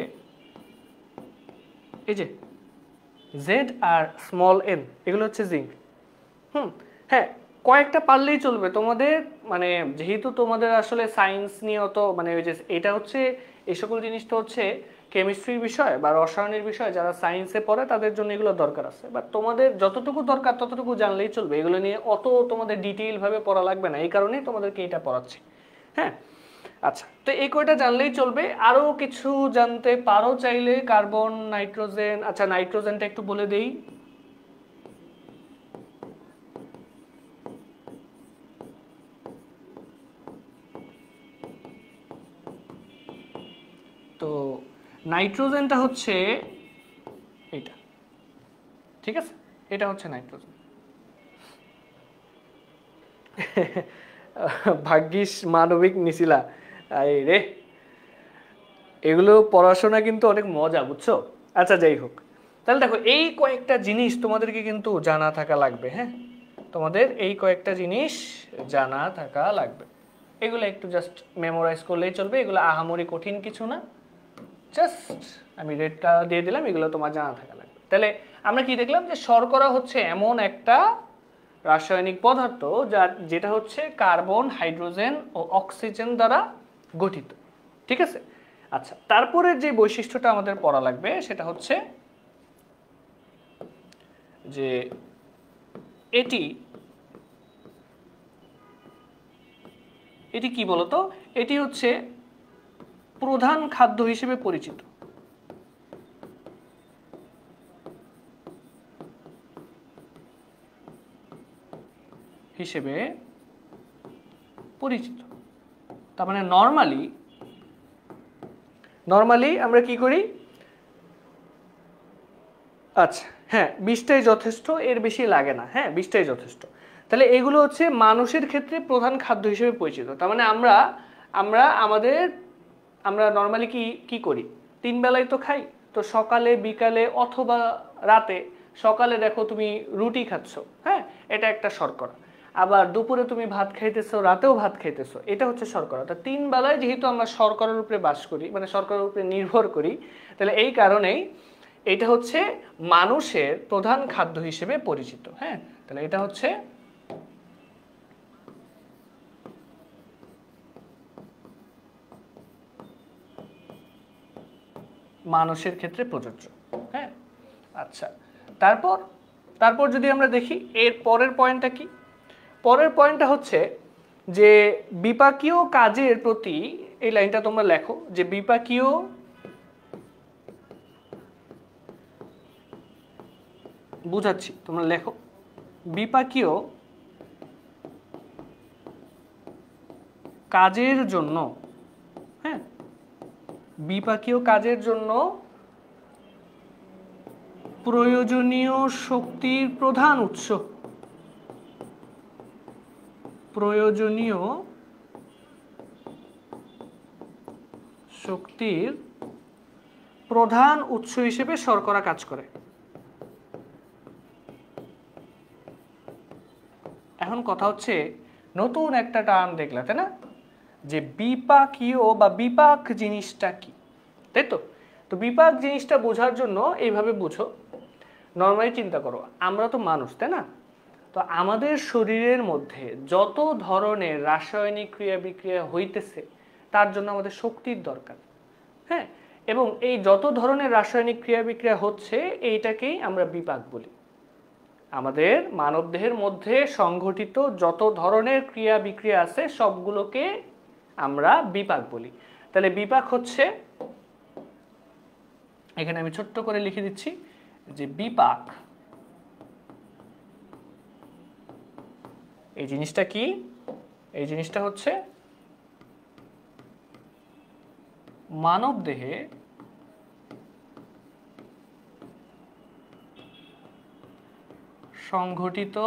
এই যে জেড আর স্মল এন, এগুলো হচ্ছে জিঙ্ক। হ্যাঁ, কয়েকটা পারলেই চলবে তোমাদের, মানে যেহেতু তোমাদের আসলে সায়েন্স নিয়ে অত মানে ওই যে এটা হচ্ছে, এই সকল জিনিসটা হচ্ছে কেমিস্ট্রির বিষয় বা রসায়নের বিষয়, যারা সায়েন্সে পড়ে তাদের জন্য এগুলো দরকার আছে। বাট তোমাদের যতটুকু দরকার ততটুকু জানলেই চলবে, এগুলো নিয়ে অত তোমাদের ডিটেইল ভাবে পড়া লাগবে না, এই কারণেই তোমাদেরকে এটা পড়াচ্ছি। হ্যাঁ, আচ্ছা, তো এই কয়টা জানলেই চলবে। আরো কিছু জানতে পারো চাইলে, কার্বন, নাইট্রোজেন। আচ্ছা, নাইট্রোজেনটা একটু বলে দেই। তো নাইট্রোজেনটা হচ্ছে এইটা, ঠিক আছে, এটা হচ্ছে নাইট্রোজেন। ভাগ্যিস মানবিক নিছিলা, আরে রে, এগুলো পড়াশোনা কিন্তু অনেক মজা, বুঝছো। আচ্ছা, যাই হোক, তাহলে দেখো এই কয়েকটা জিনিস তোমাদেরকে কিন্তু জানা থাকা লাগবে। হ্যাঁ, তোমাদের এই কয়েকটা জিনিস জানা থাকা লাগবে, এগুলো একটু জাস্ট মেমোরাইজ করলেই চলবে, এগুলো আহামরি কঠিন কিছু না, জাস্ট আমি রেটটা দিয়ে দিলাম, এগুলো তোমার জানা থাকা লাগবে। তাহলে আমরা কি দেখলাম, যে শর্করা হচ্ছে এমন একটা রাসায়নিক পদার্থ যেটা হচ্ছে কার্বন, হাইড্রোজেন ও অক্সিজেন দ্বারা গঠিত, ঠিক আছে। আচ্ছা, তারপরে যে বৈশিষ্ট্যটা আমাদের পড়া লাগবে সেটা হচ্ছে যে এটি কি বলতো, এটি হচ্ছে প্রধান খাদ্য হিসেবে পরিচিত। তার মানে নর্মালি আমরা কি করি, আচ্ছা হ্যাঁ, 20টাই যথেষ্ট, এর বেশি লাগে না। হ্যাঁ, 20টাই যথেষ্ট। তাহলে এগুলো হচ্ছে মানুষের ক্ষেত্রে প্রধান খাদ্য হিসেবে পরিচিত। তার মানে আমরা নর্মালি কি করি, 3 বেলায় তো খাই। তো সকালে, বিকালে অথবা রাতে, সকালে দেখো তুমি রুটি খাচ্ছ, হ্যাঁ, এটা একটা শর্করা। আবার দুপুরে তুমি ভাত খাইতেছো, রাতেও ভাত খাইতেছো, এটা হচ্ছে শর্করা। তা 3 বেলায় যেহেতু আমরা শর্করার উপরে বাস করি, মানে শর্করার উপরে নির্ভর করি, তাহলে এই কারণেই এটা হচ্ছে মানুষের প্রধান খাদ্য হিসেবে পরিচিত। হ্যাঁ, তাহলে এটা হচ্ছে মানুষের ক্ষেত্রে প্রযোজ্য। হ্যাঁ, আচ্ছা, তারপর যদি আমরা দেখি এর পরের পয়েন্টটা কি, পরের পয়েন্টটা হচ্ছে যে বিপাকীয় কাজের প্রতি, এই লাইনটা তোমরা লেখো, যে বিপাকীয় বুঝাচ্ছি, তোমরা লেখো, বিপাকীয় কাজের জন্য, হ্যাঁ, বিপাকীয় কাজের জন্য প্রয়োজনীয় শক্তির প্রধান উৎস, প্রয়োজনীয় শক্তির প্রধান উৎস হিসেবে শর্করা কাজ করে। এখন কথা হচ্ছে, নতুন একটা টার্ম দেখলা, তাই না, যে বিপাকীয় বা বিপাক জিনিসটা কি, তাই তো। তো বিপাক জিনিসটা বোঝার জন্য এইভাবে বুঝো, নর্মালি চিন্তা করো, আমরা তো মানুষ, তাই না। তো আমাদের শরীরের মধ্যে যত ধরনের রাসায়নিক ক্রিয়া বিক্রিয়া হইতেছে তার জন্য আমাদের শক্তির দরকার। হ্যাঁ, এবং এই যত ধরনের রাসায়নিক ক্রিয়া বিক্রিয়া হচ্ছে এইটাকেই আমরা বিপাক বলি। আমাদের মানবদেহের মধ্যে সংঘটিত যত ধরনের ক্রিয়া বিক্রিয়া আছে সবগুলোকে আমরা বিপাক বলি। তাহলে বিপাক হচ্ছে, এখানে আমি ছোট্ট করে লিখে দিচ্ছি যে বিপাক এই জিনিসটা কি? এই জিনিসটা হচ্ছে মানবদেহে সংঘটিত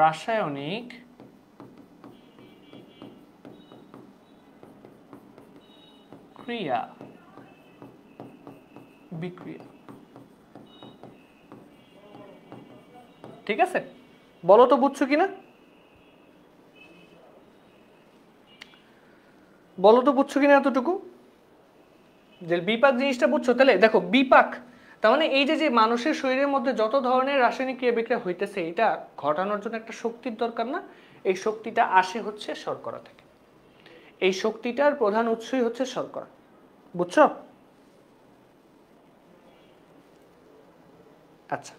রাসায়নিক ক্রিয়া বিক্রিয়া। ঠিক আছে, বলো তো বুঝছো কিনা? বলো তো বুঝছো কিনা এতটুকু, যে বিপাক জিনিসটা বুঝছো? তাহলে দেখো বিপাক তার মানে এই যে মানুষের শরীরের মধ্যে যত ধরনের রাসায়নিক ক্রিয়া বিক্রিয়া হইতেছে এটা ঘটানোর জন্য একটা শক্তির দরকার না? এই শক্তিটা আসে হচ্ছে শর্করা থেকে। এই শক্তিটার প্রধান উৎসই হচ্ছে শর্করা। বুঝছো? আচ্ছা,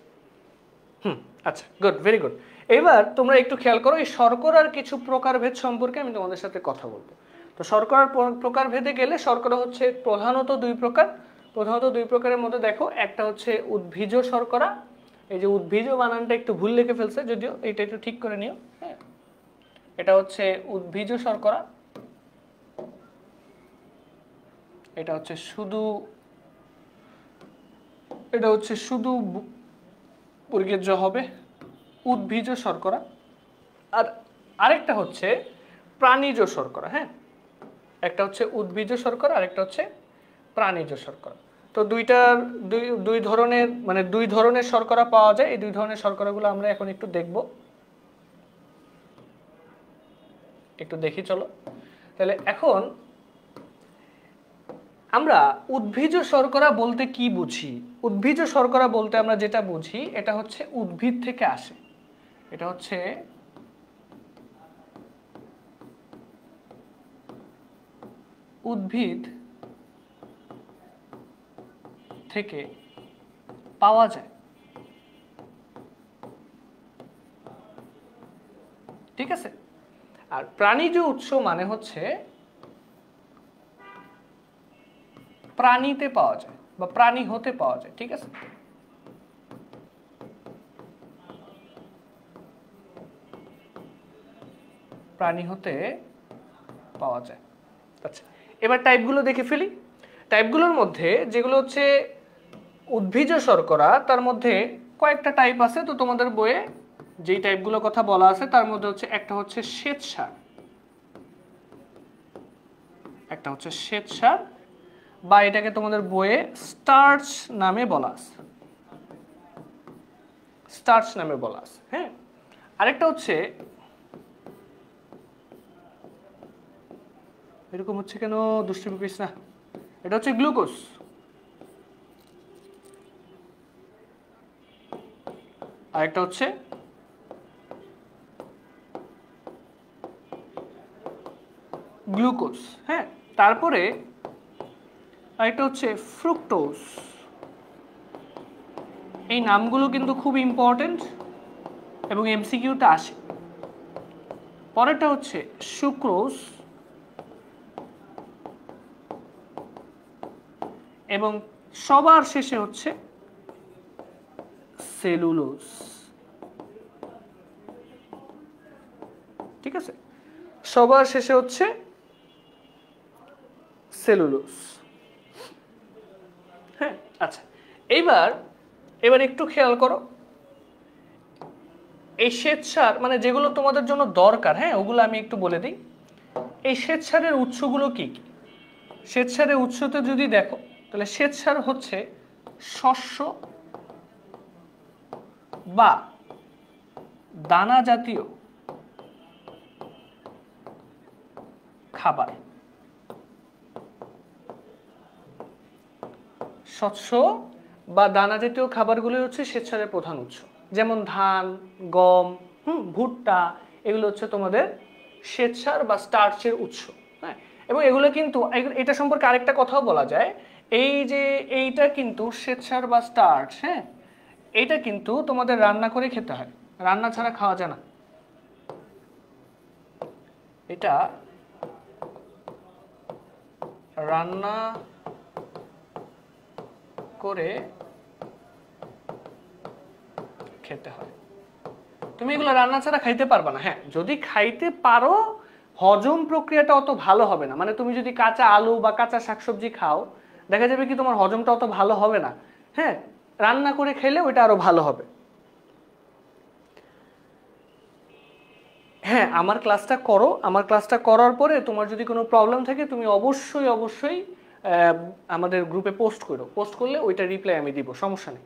আচ্ছা, গুড, ভেরি গুড। এবার তোমরা একটু খেয়াল করো, এই শর্করার কিছু প্রকারভেদ সম্পর্কে আমি তোমাদের সাথে কথা বলবো। তো শর্করার প্রকারভেদে গেলে শর্করা হচ্ছে প্রধানত দুই প্রকার। প্রধানত দুই প্রকারের মধ্যে দেখো, একটা হচ্ছে উদ্ভিজ শর্করা। এই যে উদ্ভিজ বানানটা একটু ভুল লিখে ফেলছে, যদিও এটা একটু ঠিক করে নিও। হ্যাঁ, এটা হচ্ছে উদ্ভিজ শর্করা, এটা হচ্ছে শুধু বর্গের জ হবে উদ্ভিজ শর্করা। আর আরেকটা হচ্ছে প্রাণীজ শর্করা। হ্যাঁ, একটা হচ্ছে উদ্ভিজ শর্করা আর একটা হচ্ছে প্রাণীজ শর্করা। তো দুই ধরনের শর্করা পাওয়া যায়। এই দুই ধরনের শর্করাগুলো আমরা এখন একটু দেখব, একটু দেখি চলো। তাহলে এখন আমরা উদ্ভিজ শর্করা বলতে কি বুঝি? উদ্ভিজ শর্করা বলতে আমরা যেটা বুঝি এটা হচ্ছে উদ্ভিদ থেকে আসে। এটা হচ্ছে উদ্ভিদ থেকে পাওয়া যায়। ঠিক আছে? আর প্রাণীজ উৎস মানে হচ্ছে প্রাণীতে পাওয়া যায় বা প্রাণী হতে পাওয়া যায়। ঠিক আছে? প্রাণী হতে পাওয়া যায়। আচ্ছা, এবার টাইপগুলো দেখে ফেলি। টাইপগুলোর মধ্যে যেগুলো হচ্ছে উদ্ভিজ শর্করা তার মধ্যে কয়েকটা টাইপ আছে। তো তোমাদের বইয়ে যেই টাইপগুলোর কথা বলা আছে তার মধ্যে হচ্ছে একটা হচ্ছে শ্বেতসার, একটা হচ্ছে শ্বেতসার বা এটাকে তোমাদের বইয়ে স্টার্চ নামে বলা আছে, স্টার্চ নামে বলা আছে। হ্যাঁ, আরেকটা হচ্ছে এরকম হচ্ছে কেন দুষ্টুমি করিস না, এটা হচ্ছে গ্লুকোজ। আরেকটা হচ্ছে গ্লুকোজ। হ্যাঁ, তারপরে আরেকটা হচ্ছে ফ্রুক্টোজ। এই নামগুলো কিন্তু খুব ইম্পর্টেন্ট এবং এমসিকিউতে আসে। পরেরটা হচ্ছে সুক্রোজ এবং সবার শেষে হচ্ছে সেলুলোজ। ঠিক আছে, সবার শেষে হচ্ছে সেলুলোজ। হ্যাঁ, আচ্ছা, এবার একটু খেয়াল করো, এই শ্বেতসার মানে যেগুলো তোমাদের জন্য দরকার, হ্যাঁ ওগুলো আমি একটু বলে দিই। এই শ্বেতসারের উৎসগুলো কি কি? শ্বেতসারের উৎসতে যদি দেখো তাহলে শ্বেতসার হচ্ছে শস্য বা দানা জাতীয় খাবার। শস্য বা দানা জাতীয় খাবারগুলো হচ্ছে শ্বেতসারের প্রধান উৎস, যেমন ধান, গম, ভুট্টা, এগুলো হচ্ছে তোমাদের শ্বেতসার বা স্টার্চের উৎস। হ্যাঁ, এবং এগুলো কিন্তু এটা সম্পর্কে আরেকটা কথাও বলা যায়, এই যে এইটা কিন্তু শ্বেতসার বা স্টার্চ, হ্যাঁ, এটা কিন্তু তোমাদের রান্না করে খেতে হয়, রান্না ছাড়া খাওয়া যায় না। এটা রান্না করে খেতে হয়, তুমি এগুলো রান্না ছাড়া খাইতে পারবা না। হ্যাঁ, যদি খাইতে পারো হজম প্রক্রিয়াটা অত ভালো হবে না, মানে তুমি যদি কাঁচা আলু বা কাঁচা শাকসবজি খাও দেখা যাবে কি তোমার হজমটা অত ভালো হবে না। হ্যাঁ, রান্না করে খেলে ওইটা আরো ভালো হবে। হ্যাঁ, আমার ক্লাসটা করো, আমার ক্লাসটা করার পরে তোমার যদি কোনো প্রবলেম থাকে তুমি অবশ্যই অবশ্যই আমাদের গ্রুপে পোস্ট করো, পোস্ট করলে ওইটা রিপ্লাই আমি দিব, সমস্যা নেই।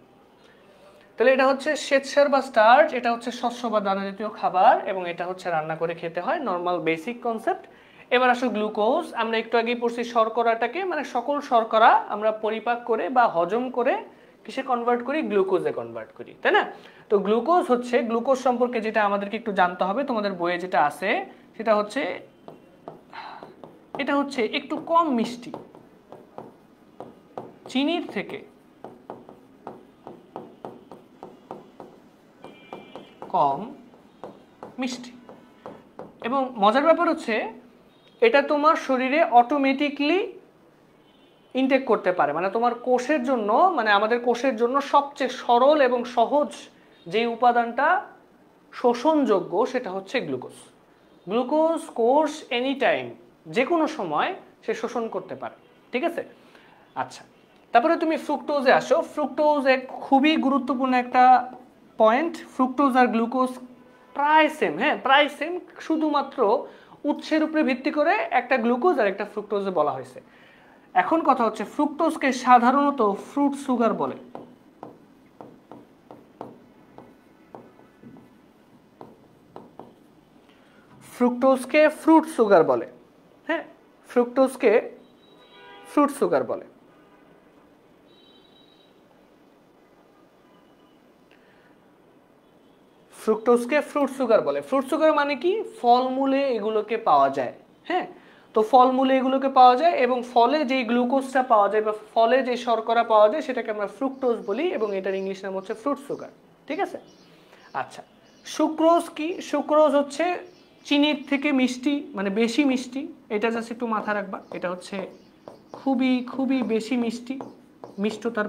তাহলে এটা হচ্ছে শ্বেতসার বা স্টার্চ, এটা হচ্ছে শস্য বা দানা জাতীয় খাবার, এবং এটা হচ্ছে রান্না করে খেতে হয়, নর্মাল বেসিক কনসেপ্ট। এবার আসো গ্লুকোজ। আমরা একটু আগেই পড়ছি শর্করাটাকে, মানে সকল শর্করা আমরা পরিপাক করে বা হজম করে কিসে কনভার্ট করি, গ্লুকোজে কনভার্ট করি, তাই না? তো গ্লুকোজ হচ্ছে, গ্লুকোজ সম্পর্কে যেটা আমাদেরকে একটু জানতে হবে, তোমাদের বইয়ে যেটা আছে সেটা হচ্ছে এটা হচ্ছে একটু কম মিষ্টি, চিনির থেকে কম মিষ্টি। এবং মজার ব্যাপার হচ্ছে এটা তোমার শরীরে অটোমেটিকলি ইনটেক করতে পারে, মানে তোমার কোষের জন্য, মানে আমাদের কোষের জন্য সবচেয়ে সরল এবং সহজ যে উপাদানটা শোষণযোগ্য সেটা হচ্ছে গ্লুকোজ। গ্লুকোজ কোষ এনি টাইম, যে কোনো সময় সে শোষণ করতে পারে, ঠিক আছে? আচ্ছা, তারপরে তুমি ফ্রুক্টোজে আসো। ফ্রুক্টোজ এক খুবই গুরুত্বপূর্ণ একটা পয়েন্ট। ফ্রুক্টোজ আর গ্লুকোজ প্রায় সেম, হ্যাঁ প্রায় সেম, শুধুমাত্র উৎসের উপরে ভিত্তি করে একটা গ্লুকোজ আর একটা ফ্রুক্টোজে বলা হয়েছে। এখন কথা হচ্ছে ফ্রুক্টোজকে সাধারণত ফ্রুট সুগার বলে। ফ্রুক্টোজকে ফ্রুট সুগার বলে, হ্যাঁ, ফ্রুক্টোজকে ফ্রুট সুগার বলে। ফ্রুক্টোজকে ফ্রুট সুগার বলে। ফ্রুট সুগার মানে কি, ফলমূলে এগুলোকে পাওয়া যায়। হ্যাঁ, তো ফলমূলে এগুলোকে পাওয়া যায়, এবং ফলে যেই গ্লুকোজটা পাওয়া যায় বা ফলে যে শর্করা পাওয়া যায় সেটাকে আমরা ফ্রুক্টোজ বলি, এবং এটার ইংলিশ নাম হচ্ছে ফ্রুট সুগার, ঠিক আছে? আচ্ছা, সুক্রোজ কি? সুক্রোজ হচ্ছে চিনির থেকে মিষ্টি, মানে বেশি মিষ্টি। এটা জাস্ট একটু মাথায় রাখবা, এটা হচ্ছে খুবই খুবই বেশি মিষ্টি, মিষ্টতার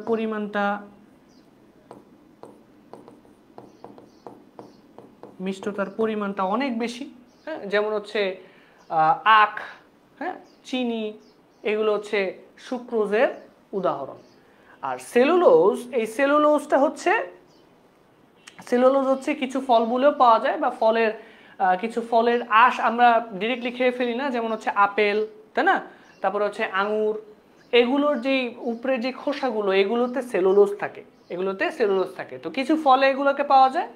পরিমাণটা অনেক বেশি। হ্যাঁ, যেমন হচ্ছে আখ, হ্যাঁ, চিনি, এগুলো হচ্ছে সুক্রোজের উদাহরণ। আর সেলুলোজ, এই সেলুলোজটা হচ্ছে, সেলুলোজ হচ্ছে কিছু ফলমূলেও পাওয়া যায়, বা ফলের কিছু ফলের আঁশ আমরা ডিরেক্টলি খেয়ে ফেলি না, যেমন হচ্ছে আপেল, তাই না? তারপরে হচ্ছে আঙুর, এগুলোর যেই উপরে যে খোসাগুলো, এগুলোতে সেলুলোজ থাকে, এগুলোতে সেলুলোজ থাকে। তো কিছু ফলে এগুলোকে পাওয়া যায়,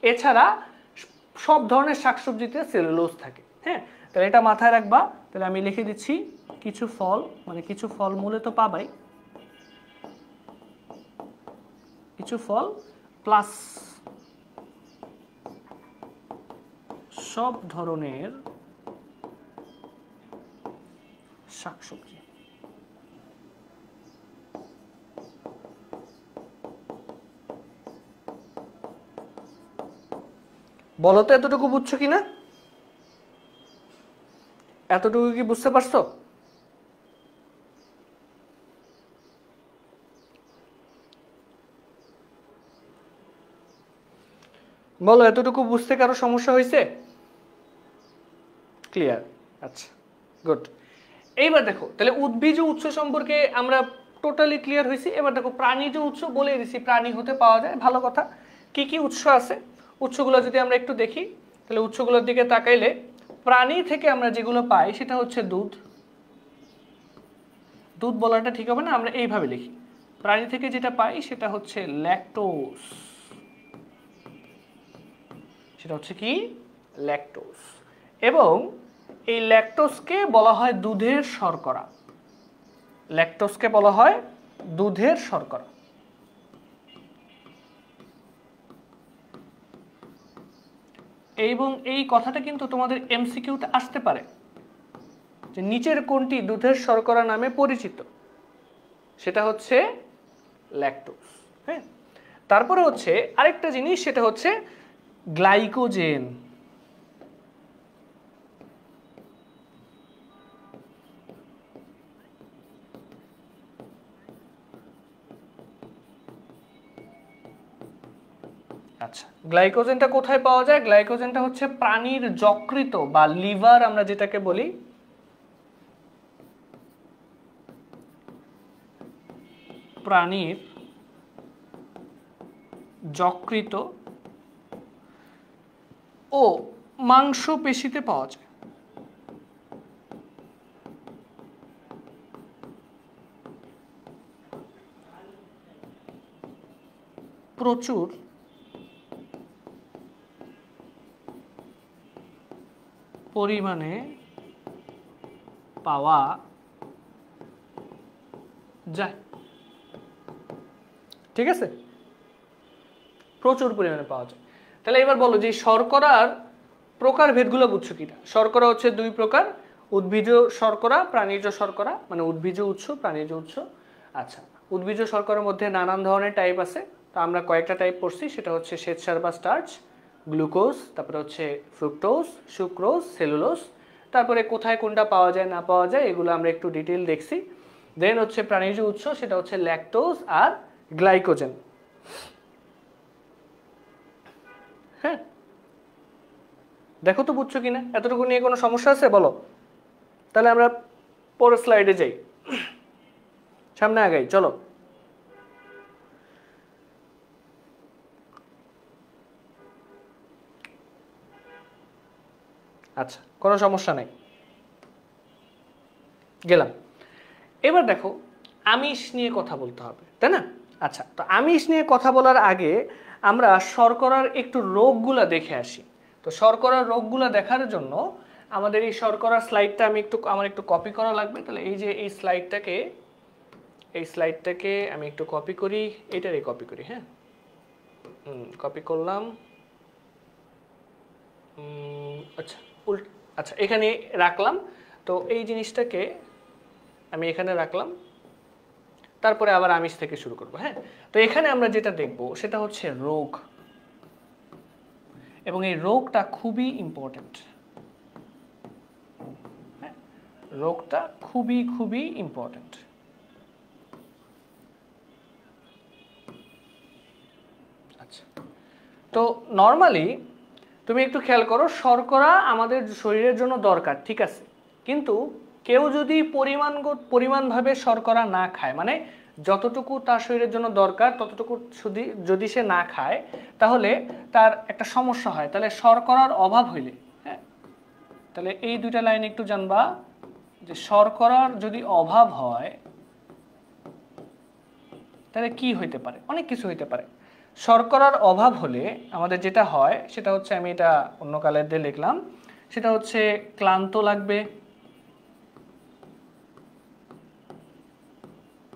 এছাড়া সব ধরনের শাকসবজিতে সেলুলোজ থাকে। হ্যাঁ, তাহলে এটা মাথায় রাখবা। তাহলে আমি লিখে দিচ্ছি কিছু ফল, মানে কিছু ফলমূলে তো পাবাই, কিছু ফল প্লাস সব ধরনের শাকসবজি। বলো তো এতটুকু বুঝছো কিনা? এতটুকু কি বুঝতে পারছো? বলো, এতটুকু বুঝতে কারো সমস্যা হয়েছে? ক্লিয়ার? আচ্ছা, গুড। এইবার দেখো, তাহলে উদ্ভিজ উৎস সম্পর্কে আমরা টোটালি ক্লিয়ার হয়েছি। এবার দেখো প্রাণীজ উৎস বলে দিছি, প্রাণী হতে পাওয়া যায়, ভালো কথা। কি কি উৎস আছে, উৎসগুলো যদি আমরা একটু দেখি, তাহলে উৎসগুলোর দিকে তাকাইলে প্রাণী থেকে আমরা যেগুলো পাই সেটা হচ্ছে দুধ। দুধ বলাটা ঠিক হবে না, আমরা এইভাবে লিখি, প্রাণী থেকে যেটা পাই সেটা হচ্ছে ল্যাকটোজ। সেটা হচ্ছে কি? ল্যাকটোজ। এবং এই ল্যাকটোজকে বলা হয় দুধের শর্করা। ল্যাকটোজকে বলা হয় দুধের শর্করা। এবং এই কথাটা কিন্তু তোমাদের এমসিকিউতে আসতে পারে যে নিচের কোনটি দুধের শর্করা নামে পরিচিত, সেটা হচ্ছে ল্যাকটোজ। হ্যাঁ, তারপরে হচ্ছে আরেকটা জিনিস, সেটা হচ্ছে গ্লাইকোজেন। আচ্ছা, গ্লাইকোজেনটা কোথায় পাওয়া যায়? গ্লাইকোজেনটা হচ্ছে প্রাণীর যকৃৎ বা লিভার আমরা যেটাকে বলি, প্রাণীর যকৃৎ ও মাংসপেশিতে পাওয়া যায়। প্রচুর পরিমাণে পাওয়া যায়। ঠিক আছে, প্রচুর পরিমাণে পাওয়া যায়। তাহলে এবার বলো যে শর্করার প্রকারভেদগুলো বুঝছো কিনা? শর্করা হচ্ছে দুই প্রকার, উদ্ভিজ শর্করা, প্রাণীজ শর্করা, মানে উদ্ভিজ উৎস, প্রাণীজ উৎস। আচ্ছা, উদ্ভিজ শর্করার মধ্যে নানান ধরনের টাইপ আছে, তো আমরা কয়েকটা টাইপ পড়ছি, সেটা হচ্ছে শ্বেতসার বা স্টার্চ, গ্লুকোজ, তারপরে হচ্ছে ফ্রুক্টোজ, সুক্রোজ, সেলুলোজ। তারপরে কোথায় কোনটা পাওয়া যায় না পাওয়া যায় এগুলো আমরা একটু ডিটেল দেখছি। দেন হচ্ছে প্রাণীজ উৎস, সেটা হচ্ছে ল্যাকটোজ আর গ্লাইকোজেন। হ্যাঁ, দেখো তো বুঝছো কিনা, এতটুকু নিয়ে কোনো সমস্যা আছে বলো? তাহলে আমরা পরের স্লাইডে যাই, সামনে আগাই, চলো। আচ্ছা, কোনো সমস্যা নাই, গেলাম। এবার দেখো আমিষ নিয়ে কথা বলতে হবে, তাই না? আচ্ছা, তো আমিষ নিয়ে কথা বলার আগে আমরা শর্করার একটু রোগগুলা দেখে আসি। তো শর্করার রোগগুলা দেখার জন্য আমাদের এই শর্করার স্লাইডটা আমার একটু কপি করা লাগবে। তাহলে এই যে এই স্লাইডটাকে আমি একটু কপি করি, এটারই কপি করি। হ্যাঁ, কপি করলাম। আচ্ছা, আচ্ছা, এখানে রাখলাম। তো এই জিনিসটাকে আমি এখানে রাখলাম, তারপরে আবার আমিষ থেকে শুরু করব। হ্যাঁ, তো এখানে আমরা যেটা দেখব সেটা হচ্ছে রোগ, এবং এই রোগটা খুবই ইম্পর্টেন্ট। হ্যাঁ, রোগটা খুবই খুবই ইম্পর্টেন্ট। আচ্ছা, তো নর্মালি তুমি একটু খেয়াল করো, শর্করা আমাদের শরীরের জন্য দরকার, ঠিক আছে, কিন্তু কেউ যদি পরিমাণভাবে শর্করা না খায়, মানে যতটুকু তার শরীরের জন্য দরকার ততটুকু যদি সে না খায়, তাহলে তার একটা সমস্যা হয়। তাহলে শর্করার অভাব হইলে, হ্যাঁ, তাহলে এই দুইটা লাইন একটু জানবা যে শর্করার যদি অভাব হয় তাহলে কি হইতে পারে? অনেক কিছু হইতে পারে। শর্করার অভাব হলে আমাদের যেটা হয় সেটা হচ্ছে, আমি এটা অন্য কালার দিয়ে লিখলাম, সেটা হচ্ছে ক্লান্ত লাগবে,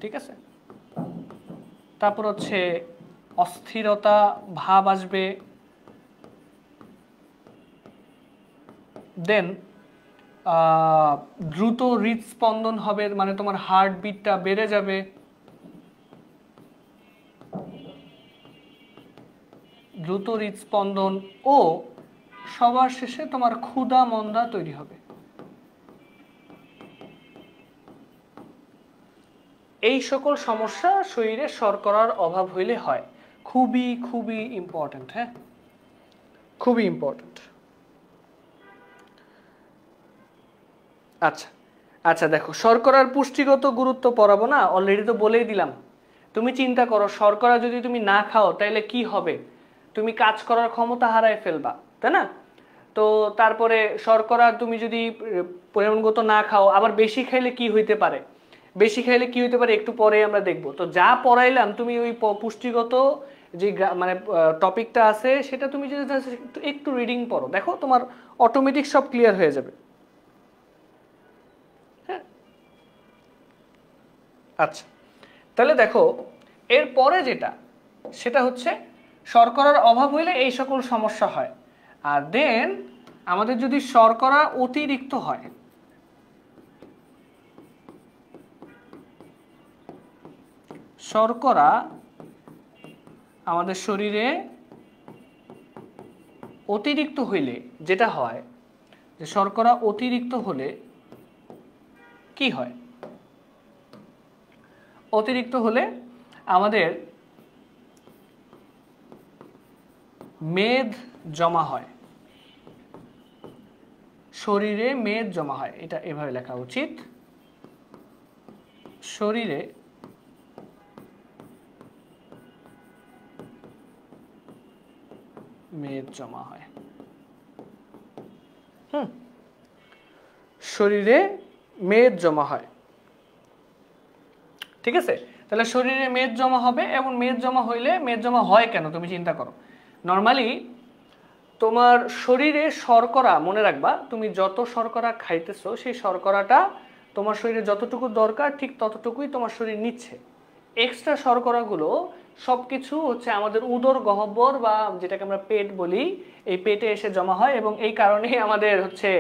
ঠিক আছে, তারপর হচ্ছে অস্থিরতা ভাব আসবে, দেন দ্রুত হৃদস্পন্দন হবে, মানে তোমার হার্টবিটটা বেড়ে যাবে, দ্রুত হৃদস্পন্দন, ও সবার শেষে তোমার ক্ষুধা মন্দা তৈরি হবে। এই সকল সমস্যা শরীরে শর্করার অভাব হইলে হয়। খুবই খুবই ইম্পর্টেন্ট। হ্যাঁ, খুবই ইম্পর্টেন্ট। আচ্ছা আচ্ছা, দেখো শর্করার পুষ্টিগত গুরুত্ব পড়াবো না, অলরেডি তো বলেই দিলাম। তুমি চিন্তা করো, শর্করা যদি তুমি না খাও তাহলে কি হবে? তুমি কাজ করার ক্ষমতা হারায় ফেলবা, তাই না? তো তারপরে শর্করা তুমি যদি পরিমাণগত না খাও, আবার বেশি খাইলে কি হইতে পারে? বেশি খাইলে কি হইতে পারে একটু পরে আমরা দেখব। তো যা পড়াইলাম তুমি ওই পুষ্টিগত যে মানে টপিকটা আছে সেটা তুমি যদি একটু রিডিং পড়ো, দেখো তোমার অটোমেটিক সব ক্লিয়ার হয়ে যাবে। হ্যাঁ, আচ্ছা, তাহলে দেখো এরপরে যেটা, সেটা হচ্ছে শর্করার অভাব হইলে এই সকল সমস্যা হয়। আর দেন আমাদের যদি শর্করা অতিরিক্ত হয়, শর্করা আমাদের শরীরে অতিরিক্ত হইলে যেটা হয় যে শর্করা অতিরিক্ত হলে কি হয়, অতিরিক্ত হলে আমাদের মেদ জমা হয়, শরীরে মেদ জমা হয়। এটা এভাবে লেখা উচিত, শরীরে মেদ জমা হয়। শরীরে মেদ জমা হয়, ঠিক আছে। তাহলে শরীরে মেদ জমা হবে, এবং মেদ জমা হইলে, মেদ জমা হয় কেন তুমি চিন্তা করো। নর্মালি তোমার শরীরে শর্করা, মনে রাখবা তুমি যত শর্করা খাইতেছো সেই শর্করাটা তোমার শরীরে যতটুকু দরকার ঠিক ততটুকুই তোমার শরীর নিচ্ছে। এক্সট্রা শর্করাগুলো সবকিছু হচ্ছে আমাদের উদর গহ্বর বা যেটাকে আমরা পেট বলি, এই পেটে এসে জমা হয়, এবং এই কারণেই আমাদের হচ্ছে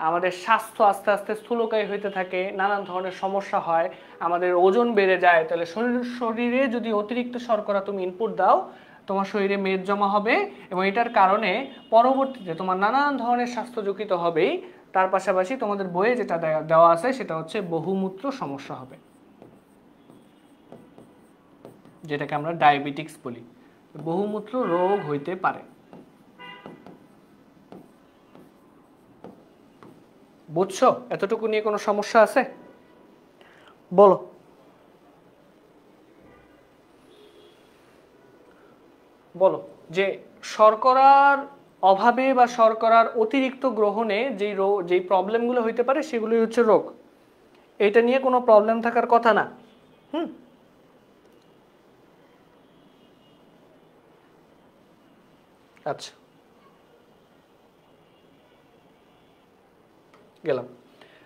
আমাদের স্বাস্থ্য আস্তে আস্তে স্থূলকায় হইতে থাকে, নানান ধরনের সমস্যা হয়, আমাদের ওজন বেড়ে যায়। তাহলে শরীরে যদি অতিরিক্ত শর্করা তুমি ইনপুট দাও, তোমার শরীরে মেদ জমা হবে, এবং এটার কারণে পরবর্তীতে তোমার নানান ধরনের স্বাস্থ্য ঝুঁকি তো হবেই। তার পাশাপাশি তোমাদের বইয়ে যেটা দেওয়া আছে সেটা হচ্ছে বহুমূত্র সমস্যা হবে, যেটাকে আমরা ডায়াবেটিক্স বলি। বহুমূত্র রোগ হইতে পারে। বুঝছো? এতটুকু নিয়ে কোনো সমস্যা আছে? বলো। বলো যে শর্করার অভাবে বা শর্করার অতিরিক্ত গ্রহণে যেই প্রবলেমগুলো হইতে পারে সেগুলোই হচ্ছে রোগ। এটা নিয়ে কোনো প্রবলেম থাকার কথা না। আচ্ছা, গেলাম।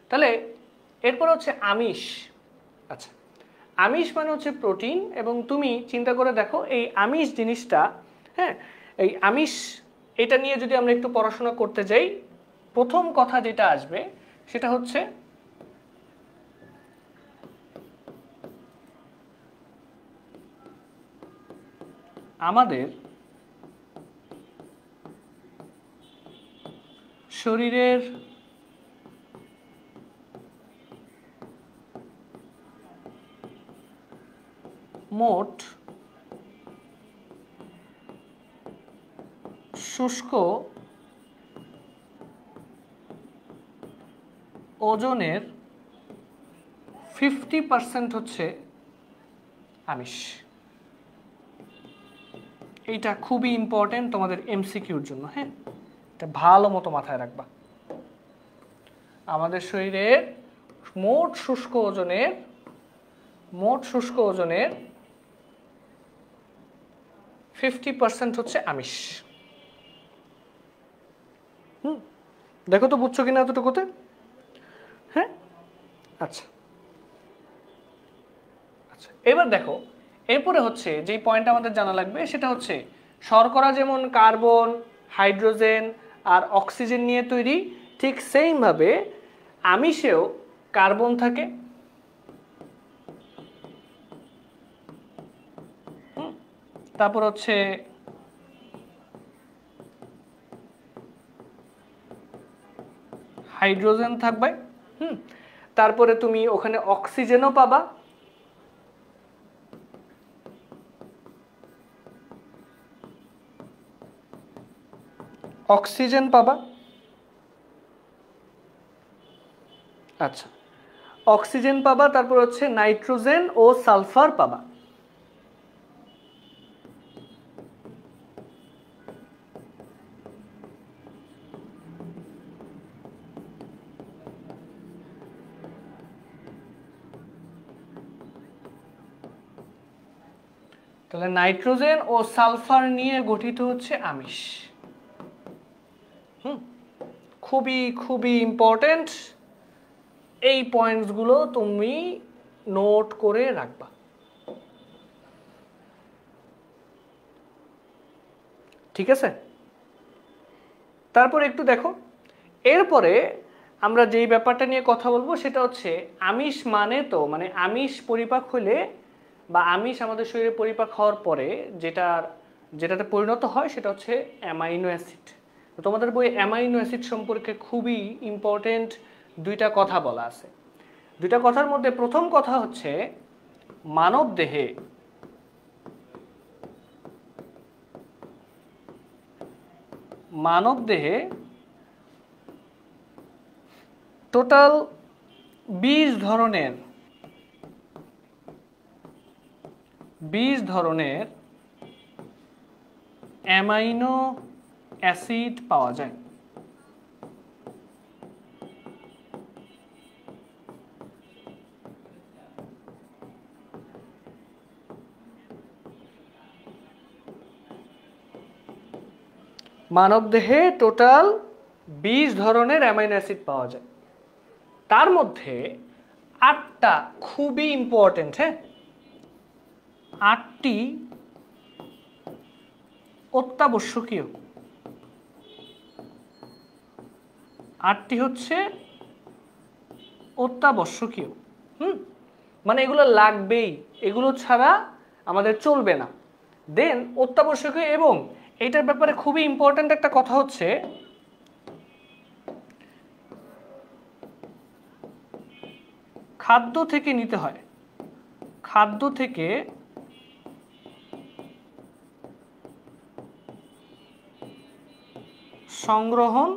তাহলে এরপর হচ্ছে আমিষ। আচ্ছা, আমিষ মানে হচ্ছে প্রোটিন, এবং তুমি চিন্তা করে দেখো এই আমিষ জিনিসটা, হ্যাঁ, এই আমিষ এটা নিয়ে যদি আমরা একটু পড়াশোনা করতে যাই, প্রথম কথা যেটা আসবে সেটা হচ্ছে আমাদের শরীরের মোট শুষ্ক ওজনের 50% হচ্ছে আমিষ। এইটা খুবই ইম্পর্টেন্ট তোমাদের এমসিকিউর জন্য, হ্যাঁ, এটা ভালো মতো মাথায় রাখবা। আমাদের শরীরের মোট শুষ্ক ওজনের 50% হচ্ছে আমিষ। দেখো তো বুঝছো কিনা এতটুকুতে? হ্যাঁ, আচ্ছা আচ্ছা, এবার দেখো এরপরে হচ্ছে যেই পয়েন্ট আমাদের জানা লাগবে সেটা হচ্ছে শর্করা যেমন কার্বন, হাইড্রোজেন আর অক্সিজেন নিয়ে তৈরি, ঠিক সেইমভাবে আমিষেও কার্বন থাকে, তারপর হচ্ছে হাইড্রোজেন থাকবে, তারপরে তুমি ওখানে অক্সিজেনও পাবা, অক্সিজেন পাবা। আচ্ছা, অক্সিজেন পাবা, তারপর হচ্ছে নাইট্রোজেন ও সালফার পাবা। তাহলে নাইট্রোজেন ও সালফার নিয়ে গঠিত হচ্ছে আমিষ। খুবই খুবই ইম্পর্টেন্ট, এই পয়েন্টসগুলো তুমি নোট করে রাখবা। ঠিক আছে? তারপর একটু দেখো, এরপরে আমরা যেই ব্যাপারটা নিয়ে কথা বলবো সেটা হচ্ছে আমিষ মানে তো মানে আমিষ পরিপাক হলে বা আমিষ আমাদের শরীরে পরিপাক হওয়ার পরে যেটাতে পরিণত হয় সেটা হচ্ছে অ্যামাইনো অ্যাসিড। তোমাদের বই অ্যামাইনো অ্যাসিড সম্পর্কে খুবই ইম্পর্টেন্ট দুইটা কথা বলা আছে। দুইটা কথার মধ্যে প্রথম কথা হচ্ছে মানব দেহে টোটাল 20 ধরনের অ্যামাইনো অ্যাসিড পাওয়া যায়। মানবদেহে টোটাল 20 ধরনের অ্যামাইনো অ্যাসিড পাওয়া যায়। তার মধ্যে 8টা খুবই ইম্পর্টেন্ট, হ্যাঁ, 8টি অত্যাবশ্যকীয়। 8টি হচ্ছে অত্যাবশ্যকীয়। মানে এগুলো লাগবেই, এগুলো ছাড়া আমাদের চলবে না। দেন অত্যাবশ্যকীয়, এবং এইটার ব্যাপারে খুবই ইম্পর্ট্যান্ট একটা কথা হচ্ছে খাদ্য থেকে নিতে হয়, খাদ্য থেকে সংগ্রহণ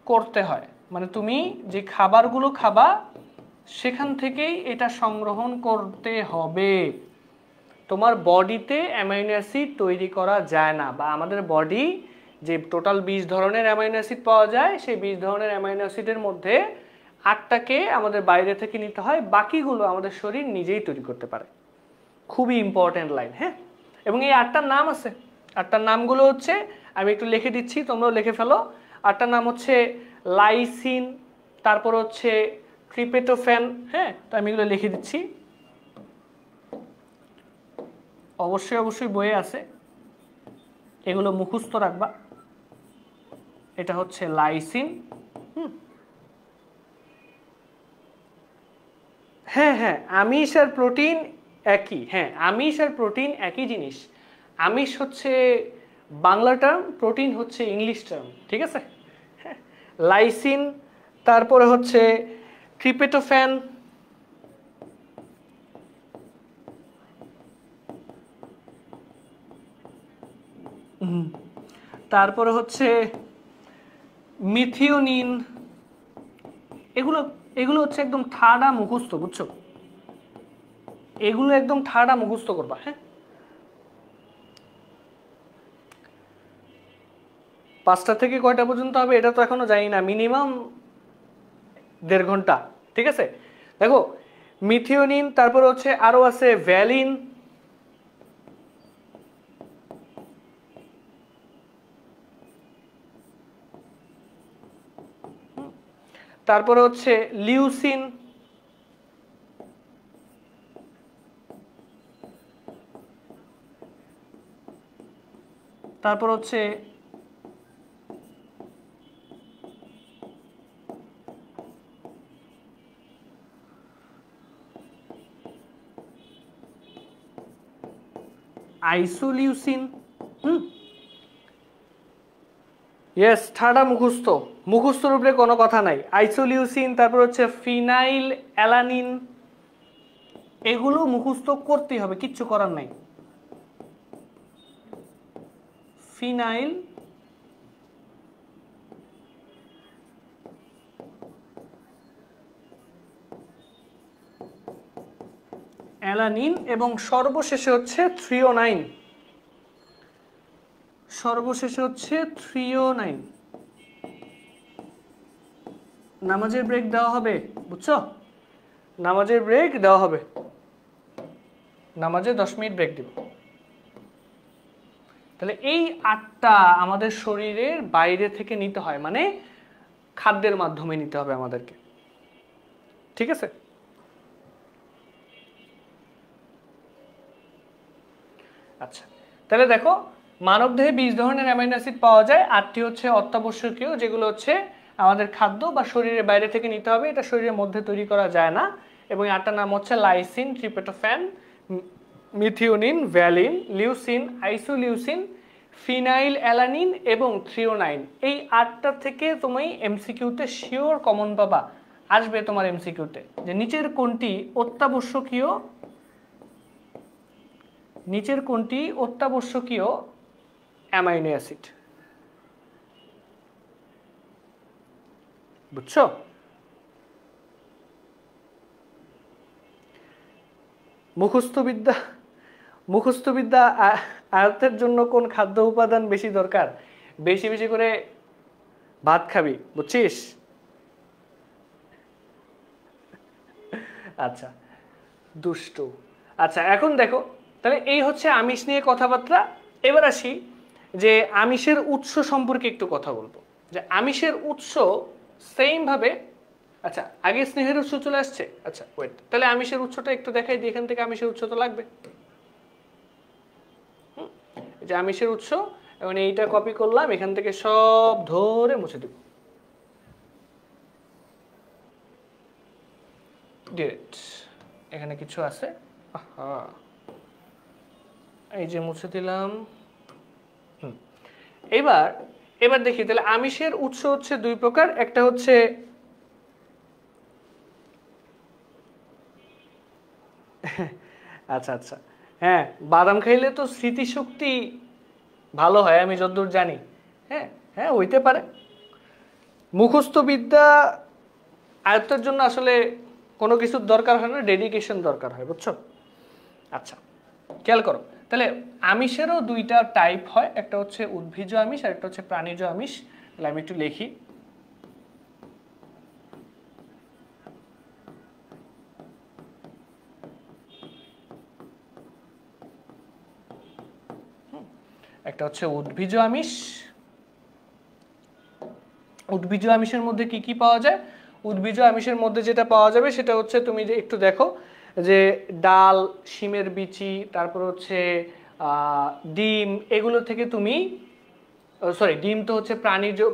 করতে হয়। মানে তুমি যে খাবারগুলো খাবা সেখান থেকেই এটা সংগ্রহণ করতে হবে। তোমার বডিতে অ্যামাইনো অ্যাসিড তৈরি করা যায় না, বা আমাদের বডি যে টোটাল 20 ধরনের অ্যামাইনো অ্যাসিড পাওয়া যায় সেই 20 ধরনের অ্যামাইনো অ্যাসিডের মধ্যে 8টাকে আমাদের বাইরে থেকে নিতে হয়, বাকিগুলো আমাদের শরীর নিজেই তৈরি করতে পারে। খুবই ইম্পর্টেন্ট লাইন, হ্যাঁ। এবং এই 8টার নাম আছে, 8টার নামগুলো হচ্ছে আমি একটু লিখে দিচ্ছি, তোমরাও লিখে ফেলো। 8টার নাম হচ্ছে লাইসিন, তারপর হচ্ছে ট্রিপেটোফ্যান, হ্যাঁ, তো আমি এগুলো লিখে দিচ্ছি। অবশ্যই বইয়ে আছে, এগুলো মুখস্থ রাখবা। এটা হচ্ছে লাইসিন। হ্যাঁ, আমিষ আর প্রোটিন একই। হ্যাঁ, আমিষ আর প্রোটিন একই জিনিস। আমিষ হচ্ছে বাংলা টার্ম, প্রোটিন হচ্ছে ইংলিশ টার্ম, ঠিক আছে। লাইসিন, তারপরে হচ্ছে ট্রিপেটোফ্যান, তারপরে হচ্ছে মিথিওনিন। এগুলো হচ্ছে একদম ঠাডা মুখস্থ, বুঝছো? এগুলো একদম ঠাডা মুখস্থ করবা, হ্যাঁ। 5টা থেকে কয়টা পর্যন্ত হবে এটা তো এখনো জানি না, মিনিমাম 1.5 ঘন্টা, ঠিক আছে। দেখো, মিথিওনিন, তারপর হচ্ছে আরো আছে ভ্যালিন, তারপরে হচ্ছে লিউসিন, তারপর হচ্ছে আইসোলিউসিন। ইয়েস, ঠাডা মুখস্থ, মুখস্থর উপরে কোনো কথা নাই। আইসোলিউসিন, তারপর হচ্ছে ফিনাইল অ্যালানিন, এগুলো মুখস্থ করতেই হবে, কিচ্ছু করার নাই। ফিনাইল অ্যালানিন, এবং সর্বশেষে হচ্ছে থ্রিওনাইন, নামাজের ব্রেক দেওয়া হবে, বুঝছো? নামাজের ব্রেক দেওয়া হবে, নামাজে 10 মিনিট ব্রেক দিব। তাহলে এই 8টা আমাদের শরীরের বাইরে থেকে নিতে হয়, মানে খাদ্যের মাধ্যমে নিতে হবে আমাদেরকে, ঠিক আছে। আচ্ছা, তাহলে দেখো মানবদেহে 20 ধরনের অ্যামাইনো অ্যাসিড পাওয়া যায়, 8টি হচ্ছে অত্যাবশ্যকীয়, যেগুলো হচ্ছে আমাদের খাদ্য বা শরীরের বাইরে থেকে নিতে হবে, এটা শরীরের মধ্যে তৈরি করা যায় না। এবং 8টার নাম হচ্ছে lysine, tryptophan, methionine, valine, leucine, isoleucine, phenyl alanine এবং থ্রিওনাইন। এই 8টা থেকে তুমি এমসিকিউতে শিওর কমন পাবা, আসবে তোমার এমসিকিউতে যে নিচের কোনটি অত্যাবশ্যকীয়, নিচের কোনটি অত্যাবশ্যকীয় অ্যামাইনো অ্যাসিড। বুঝছো? মুখস্থবিদ্যা, মুখস্থবিদ্যা আয়ত্তের জন্য কোন খাদ্য উপাদান বেশি দরকার? বেশি বেশি করে ভাত খাবি, বুঝছিস? আচ্ছা, দুষ্টু। আচ্ছা, এখন দেখো, তাহলে এই হচ্ছে আমিষ নিয়ে কথাবার্তা। এবার আসি যে আমিষের উৎস সম্পর্কে একটু কথা বলবো, যে আমিষের উৎস সেম ভাবে। আচ্ছা, আগে স্নেহের উৎস চলে আসছে। আচ্ছা ওয়েট, তাহলে আমিষের উৎসটা একটু দেখাই দিই। এখান থেকে আমিষের উৎস তো লাগবে, যে আমিষের উৎস। এবং এইটা কপি করলাম, এখান থেকে সব ধরে মুছে দেব ডিরেক্ট। এখানে কিছু আছে, এই যে মুছে দিলাম। এবার এবার দেখি, তাহলে আমিষের উৎস হচ্ছে দুই প্রকার। একটা হচ্ছে আচ্ছা আচ্ছা, হ্যাঁ, বাদাম খাইলে তো স্মৃতিশক্তি ভালো হয়, আমি যতদূর জানি। হ্যাঁ হ্যাঁ, হইতে পারে। মুখস্থ বিদ্যা আয়ত্তের জন্য আসলে কোনো কিছুর দরকার হয় না, ডেডিকেশন দরকার হয়, বুঝছো? আচ্ছা, খেয়াল করো, তাহলে আমিষেরও দুইটা টাইপ হয়, একটা হচ্ছে উদ্ভিজ্জ আমিষ আর একটা হচ্ছে প্রাণীজ আমিষ। তাহলে আমি একটু লিখি। একটা হচ্ছে উদ্ভিজ্জ আমিষ। উদ্ভিজ্জ আমিষের মধ্যে কি কি পাওয়া যায়? উদ্ভিজ্জ আমিষের মধ্যে যেটা পাওয়া যাবে সেটা হচ্ছে, তুমি যে একটু দেখো, যে ডাল, শিমের বিচি, তারপর হচ্ছে ডিম, এগুলো থেকে তুমি, সরি, ডিম তো হচ্ছে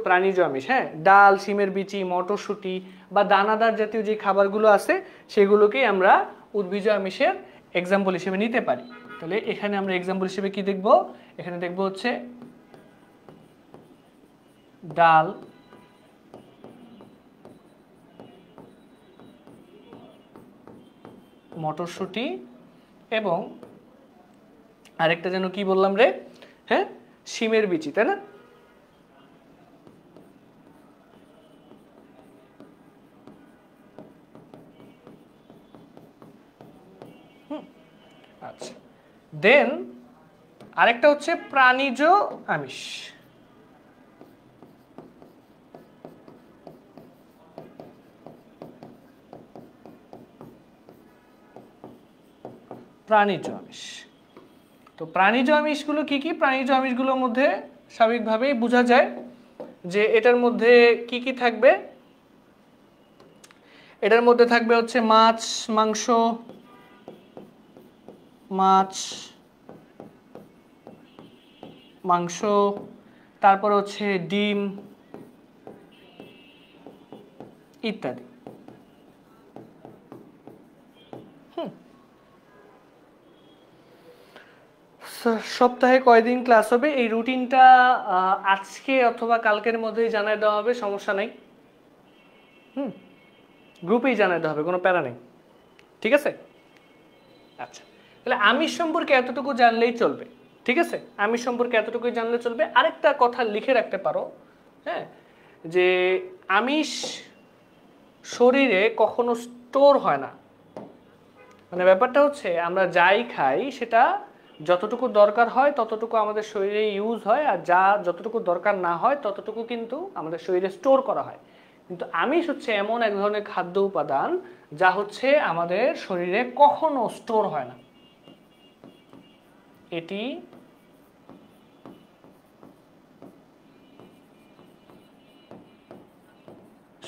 প্রাণীজ আমিষ। হ্যাঁ, ডাল, শিমের বিচি, মটরশুঁটি বা দানাদার জাতীয় যে খাবারগুলো আছে সেগুলোকেই আমরা উদ্ভিজ্জ আমিষের এক্সাম্পল হিসেবে নিতে পারি। তাহলে এখানে আমরা এক্সাম্পল হিসেবে কি দেখব? এখানে দেখব হচ্ছে ডাল, মটরশুঁটি এবং আরেকটা যেন কি বললাম রে? হ্যাঁ, শিমের বিচি, তাই না? আচ্ছা, দেন আরেকটা হচ্ছে প্রাণীজ আমিষ। প্রাণীজ আমিষ, তো প্রাণীজ আমিষগুলো কি কি? প্রাণীজ আমিষগুলোর মধ্যে স্বাভাবিকভাবেই বোঝা যায় যে এটার মধ্যে কি কি থাকবে। এটার মধ্যে থাকবে হচ্ছে মাছ, মাংস, মাছ, মাংস, তারপর হচ্ছে ডিম ইত্যাদি। সপ্তাহে কয়দিন ক্লাস হবে? এই রুটিনটা আজকে অথবা কালকের মধ্যেই জানাই দেওয়া হবে, সমস্যা নেই। গ্রুপেই জানাই দেওয়া হবে, কোনো প্যারা নেই, ঠিক আছে? আচ্ছা, তাহলে আমিষ সম্পর্কে এতটুকু জানলেই চলবে, ঠিক আছে? আমিষ সম্পর্কে এতটুকুই জানলে চলবে। আরেকটা কথা লিখে রাখতে পারো, হ্যাঁ, যে আমিষ শরীরে কখনো স্টোর হয় না। মানে ব্যাপারটা হচ্ছে, আমরা যাই খাই সেটা যতটুকু দরকার হয় ততটুকু আমাদের শরীরে ইউজ হয়, আর যা যতটুকু দরকার না হয় ততটুকু কিন্তু আমাদের শরীরে স্টোর করা হয়। কিন্তু আমিষ হচ্ছে এমন এক ধরনের খাদ্য উপাদান যা হচ্ছে আমাদের শরীরে কখনো স্টোর হয় না। এটি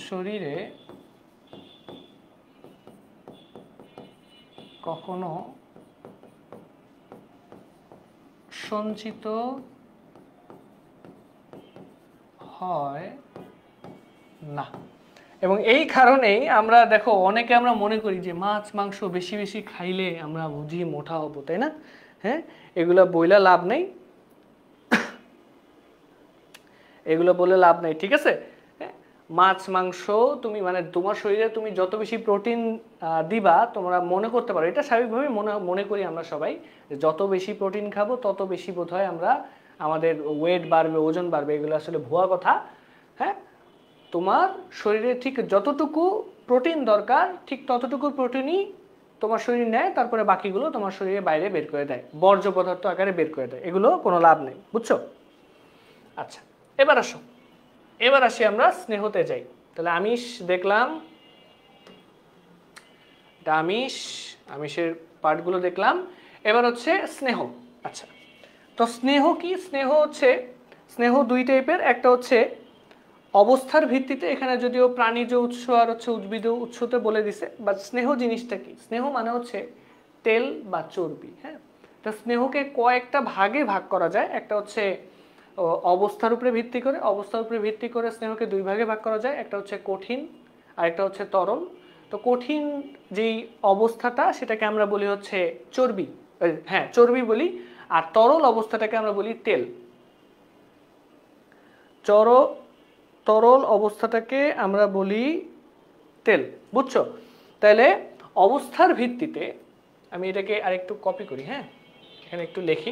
শরীরে কখনো সঞ্চিত হয় না। এবং এই কারণেই আমরা দেখো অনেকে আমরা মনে করি যে মাছ মাংস বেশি বেশি খাইলে আমরা বুঝি মোটা হবো, তাই না? হ্যাঁ, এগুলা বইলা লাভ নেই, এগুলো বলে লাভ নেই, ঠিক আছে? মাছ মাংস তুমি মানে তোমার শরীরে তুমি যত বেশি প্রোটিন দিবা, তোমরা মনে করতে পারো, এটা স্বাভাবিকভাবে মনে করি আমরা সবাই, যে যত বেশি প্রোটিন খাবো তত বেশি বোধহয় আমরা আমাদের ওয়েট বাড়বে, ওজন বাড়বে। এগুলো আসলে ভুয়া কথা। হ্যাঁ, তোমার শরীরে ঠিক যতটুকু প্রোটিন দরকার ঠিক ততটুকু প্রোটিনই তোমার শরীর নেয়, তারপরে বাকিগুলো তোমার শরীরে বাইরে বের করে দেয়, বর্জ্য পদার্থ আকারে বের করে দেয়। এগুলো কোনো লাভ নেই, বুঝছো? আচ্ছা, এবার আসি আমরা স্নেহতে যাই। তাহলে আমিষ দেখলাম, এটা আমিষের পার্টগুলো দেখলাম। এবার হচ্ছে স্নেহ। আচ্ছা, তো স্নেহ কি? স্নেহ দুই টাইপের। একটা হচ্ছে অবস্থার ভিত্তিতে, এখানে যদিও প্রাণীজ উৎস আর হচ্ছে উদ্ভিদ উৎসতে বলে দিছে, বাট স্নেহ জিনিসটা কি? স্নেহ মানে হচ্ছে তেল বা চর্বি। হ্যাঁ, তো স্নেহকে কয়েকটা ভাগে ভাগ করা যায়। একটা হচ্ছে অবস্থার উপরে ভিত্তি করে স্নেহকে দুই ভাগে ভাগ করা যায়। একটা হচ্ছে কঠিন আর একটা হচ্ছে তরল। তো কঠিন যেই অবস্থাটা সেটাকে আমরা বলি হচ্ছে চর্বি, হ্যাঁ চর্বি বলি। আর তরল অবস্থাটাকে আমরা বলি তেল। তরল অবস্থাটাকে আমরা বলি তেল, বুঝছো? তাহলে অবস্থার ভিত্তিতে আমি এটাকে আরেকটু কপি করি। হ্যাঁ, এখানে একটু লিখি।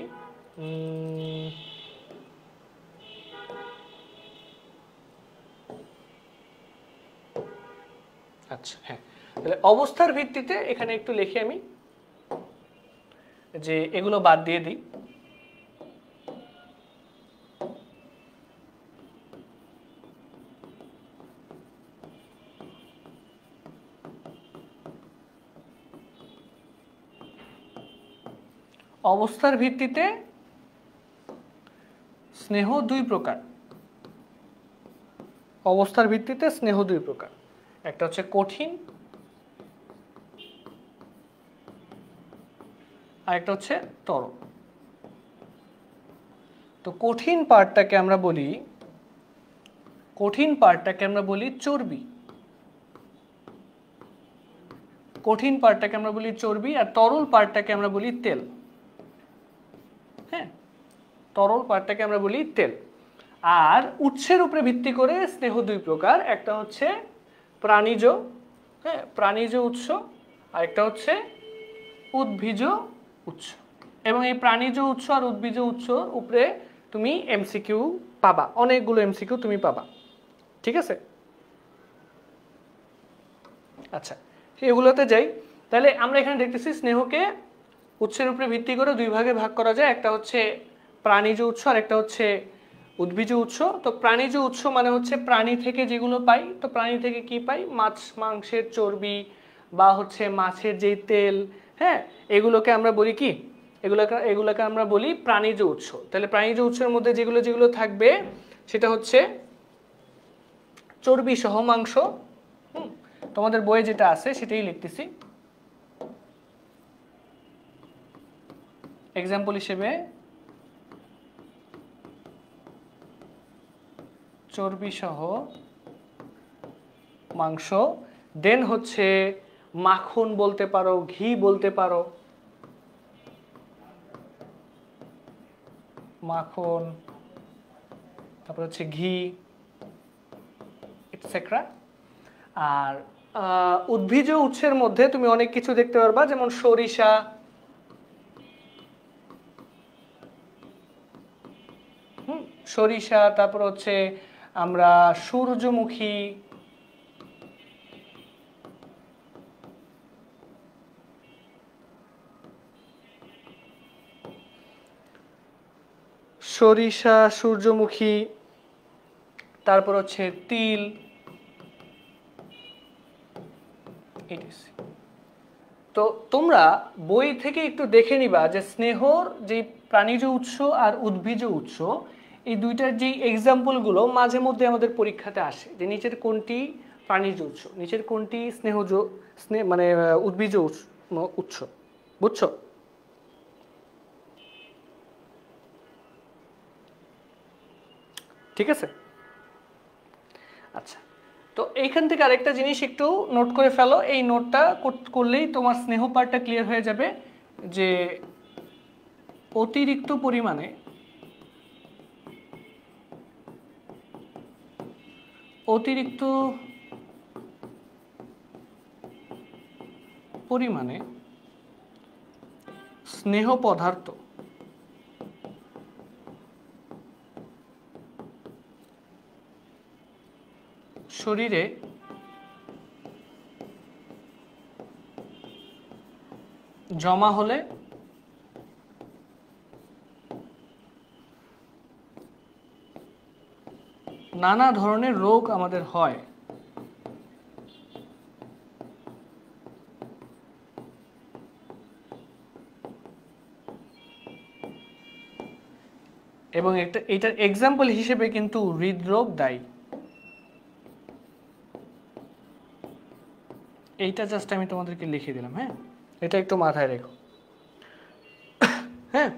আচ্ছা, হ্যাঁ, তাহলে অবস্থার ভিত্তিতে এখানে একটু লিখি আমি, যে এগুলো বাদ দিয়ে দিই। অবস্থার ভিত্তিতে স্নেহ দুই প্রকার। অবস্থার ভিত্তিতে স্নেহ দুই প্রকার, একটা হচ্ছে কঠিন আর একটা হচ্ছে তরল। তো কঠিন পার্টটাকে আমরা বলি চর্বি। আর তরল পার্টটাকে আমরা বলি তেল। হ্যাঁ, তরল পার্টটাকে আমরা বলি তেল। আর উৎসের উপরে ভিত্তি করে স্নেহ দুই প্রকার, একটা হচ্ছে প্রাণীজ, হ্যাঁ প্রাণীজ উৎস, আর একটা হচ্ছে উদ্ভিজ উৎস। এবং এই প্রাণীজ উৎস আর উদ্ভিজ উৎস উপরে তুমি এমসিকিউ পাবা, অনেকগুলো এমসিকিউ তুমি পাবা, ঠিক আছে? আচ্ছা, এগুলোতে যাই। তাহলে আমরা এখানে দেখতেছি স্নেহকে উৎসের উপরে ভিত্তি করে দুই ভাগে ভাগ করা যায়, একটা হচ্ছে প্রাণীজ উৎস আর একটা হচ্ছে উদ্ভিজ উৎস। তো প্রাণীজ উৎস মানে হচ্ছে প্রাণী থেকে যেগুলো পাই। তো প্রাণী থেকে কি পাই? মাছ মাংসের চর্বি বা হচ্ছে মাছের যেই তেল, হ্যাঁ এগুলোকে আমরা বলি কি? এগুলোকে আমরা বলি প্রাণীজ উৎস। তাহলে প্রাণীজ উৎসের মধ্যে যেগুলো থাকবে সেটা হচ্ছে চর্বি সহ মাংস। তোমাদের বইয়ে যেটা আছে সেটাই লিখতেছি। এক্সাম্পল হিসেবে চর্বি সহ মাংস, দেন হচ্ছে মাখন বলতে পারো, ঘি বলতে পারো, মাখন, তারপর হচ্ছে ঘি এটসেট্রা। আর উদ্ভিজ উৎসের মধ্যে তুমি অনেক কিছু দেখতে পারবা, যেমন সরিষা, তারপর হচ্ছে আমরা সূর্যমুখী, সূর্যমুখী, তারপর হচ্ছে তিল। তো তোমরা বই থেকে একটু দেখে নিবা যে স্নেহর যে প্রাণীজ উৎস আর উদ্ভিজ উৎস, এই দুইটার যে এক্সাম্পলগুলো মাঝে মধ্যে আমাদের পরীক্ষাতে আসে, যে নিচের কোনটি প্রাণীজ উৎস, নিচের কোনটি মানে উদ্ভিজ উৎস, বুঝছো? ঠিক আছে, তো এইখান থেকে আরেকটা জিনিস একটু নোট করে ফেলো, এই নোটটা করলেই তোমার স্নেহ পার্টটা ক্লিয়ার হয়ে যাবে, যে অতিরিক্ত পরিমাণে অতিরিক্ত পরিমাণে স্নেহ পদার্থ শরীরে জমা হলে নানা ধরনের রোগ আমাদের হয়। এবং এটার এক্সাম্পল হিসেবে কিন্তু হৃদরোগ দায়ী। এইটা জাস্ট আমি তোমাদেরকে লিখে দিলাম, হ্যাঁ, এটা একটু মাথায় রেখো। হ্যাঁ,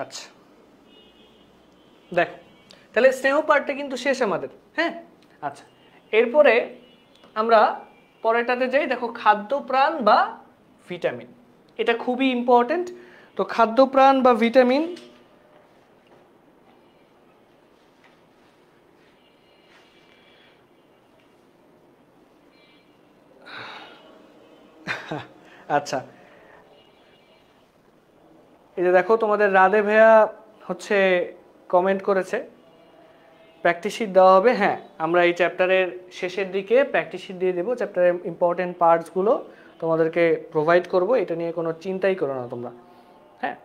আচ্ছা দেখো, তাহলে স্নেহ পার্টটা কিন্তু শেষ আমাদের। হ্যাঁ, আচ্ছা, এরপরে আমরা পরেরটাতে যাই। দেখো, খাদ্যপ্রাণ বা ভিটামিন, এটা খুবই ইম্পর্টেন্ট। তো খাদ্যপ্রাণ বা ভিটামিন, আচ্ছা, এই যে দেখো তোমাদের রাধে ভাইয়া হচ্ছে কমেন্ট করেছে প্র্যাকটিস শিট দেওয়া হবে। হ্যাঁ, আমরা এই চ্যাপ্টারের শেষের দিকে প্র্যাকটিস শিট দিয়ে দেবো, চ্যাপ্টারের ইম্পর্টেন্ট পার্টসগুলো তোমাদেরকে প্রোভাইড করব, এটা নিয়ে কোনো চিন্তাই করো না তোমরা। হ্যাঁ,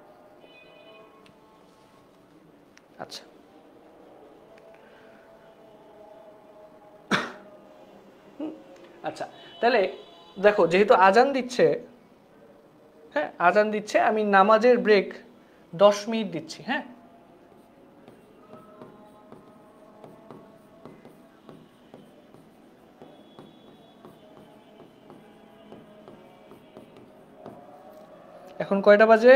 আচ্ছা, আচ্ছা, তাহলে দেখো, যেহেতু আজান দিচ্ছে, হ্যাঁ আজান দিচ্ছে, আমি নামাজের ব্রেক 10 মিনিট দিচ্ছি। হ্যাঁ, এখন কয়টা বাজে?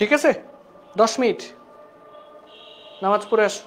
ঠিক আছে, 10 মিনিট নামাজ পড়ে আসো।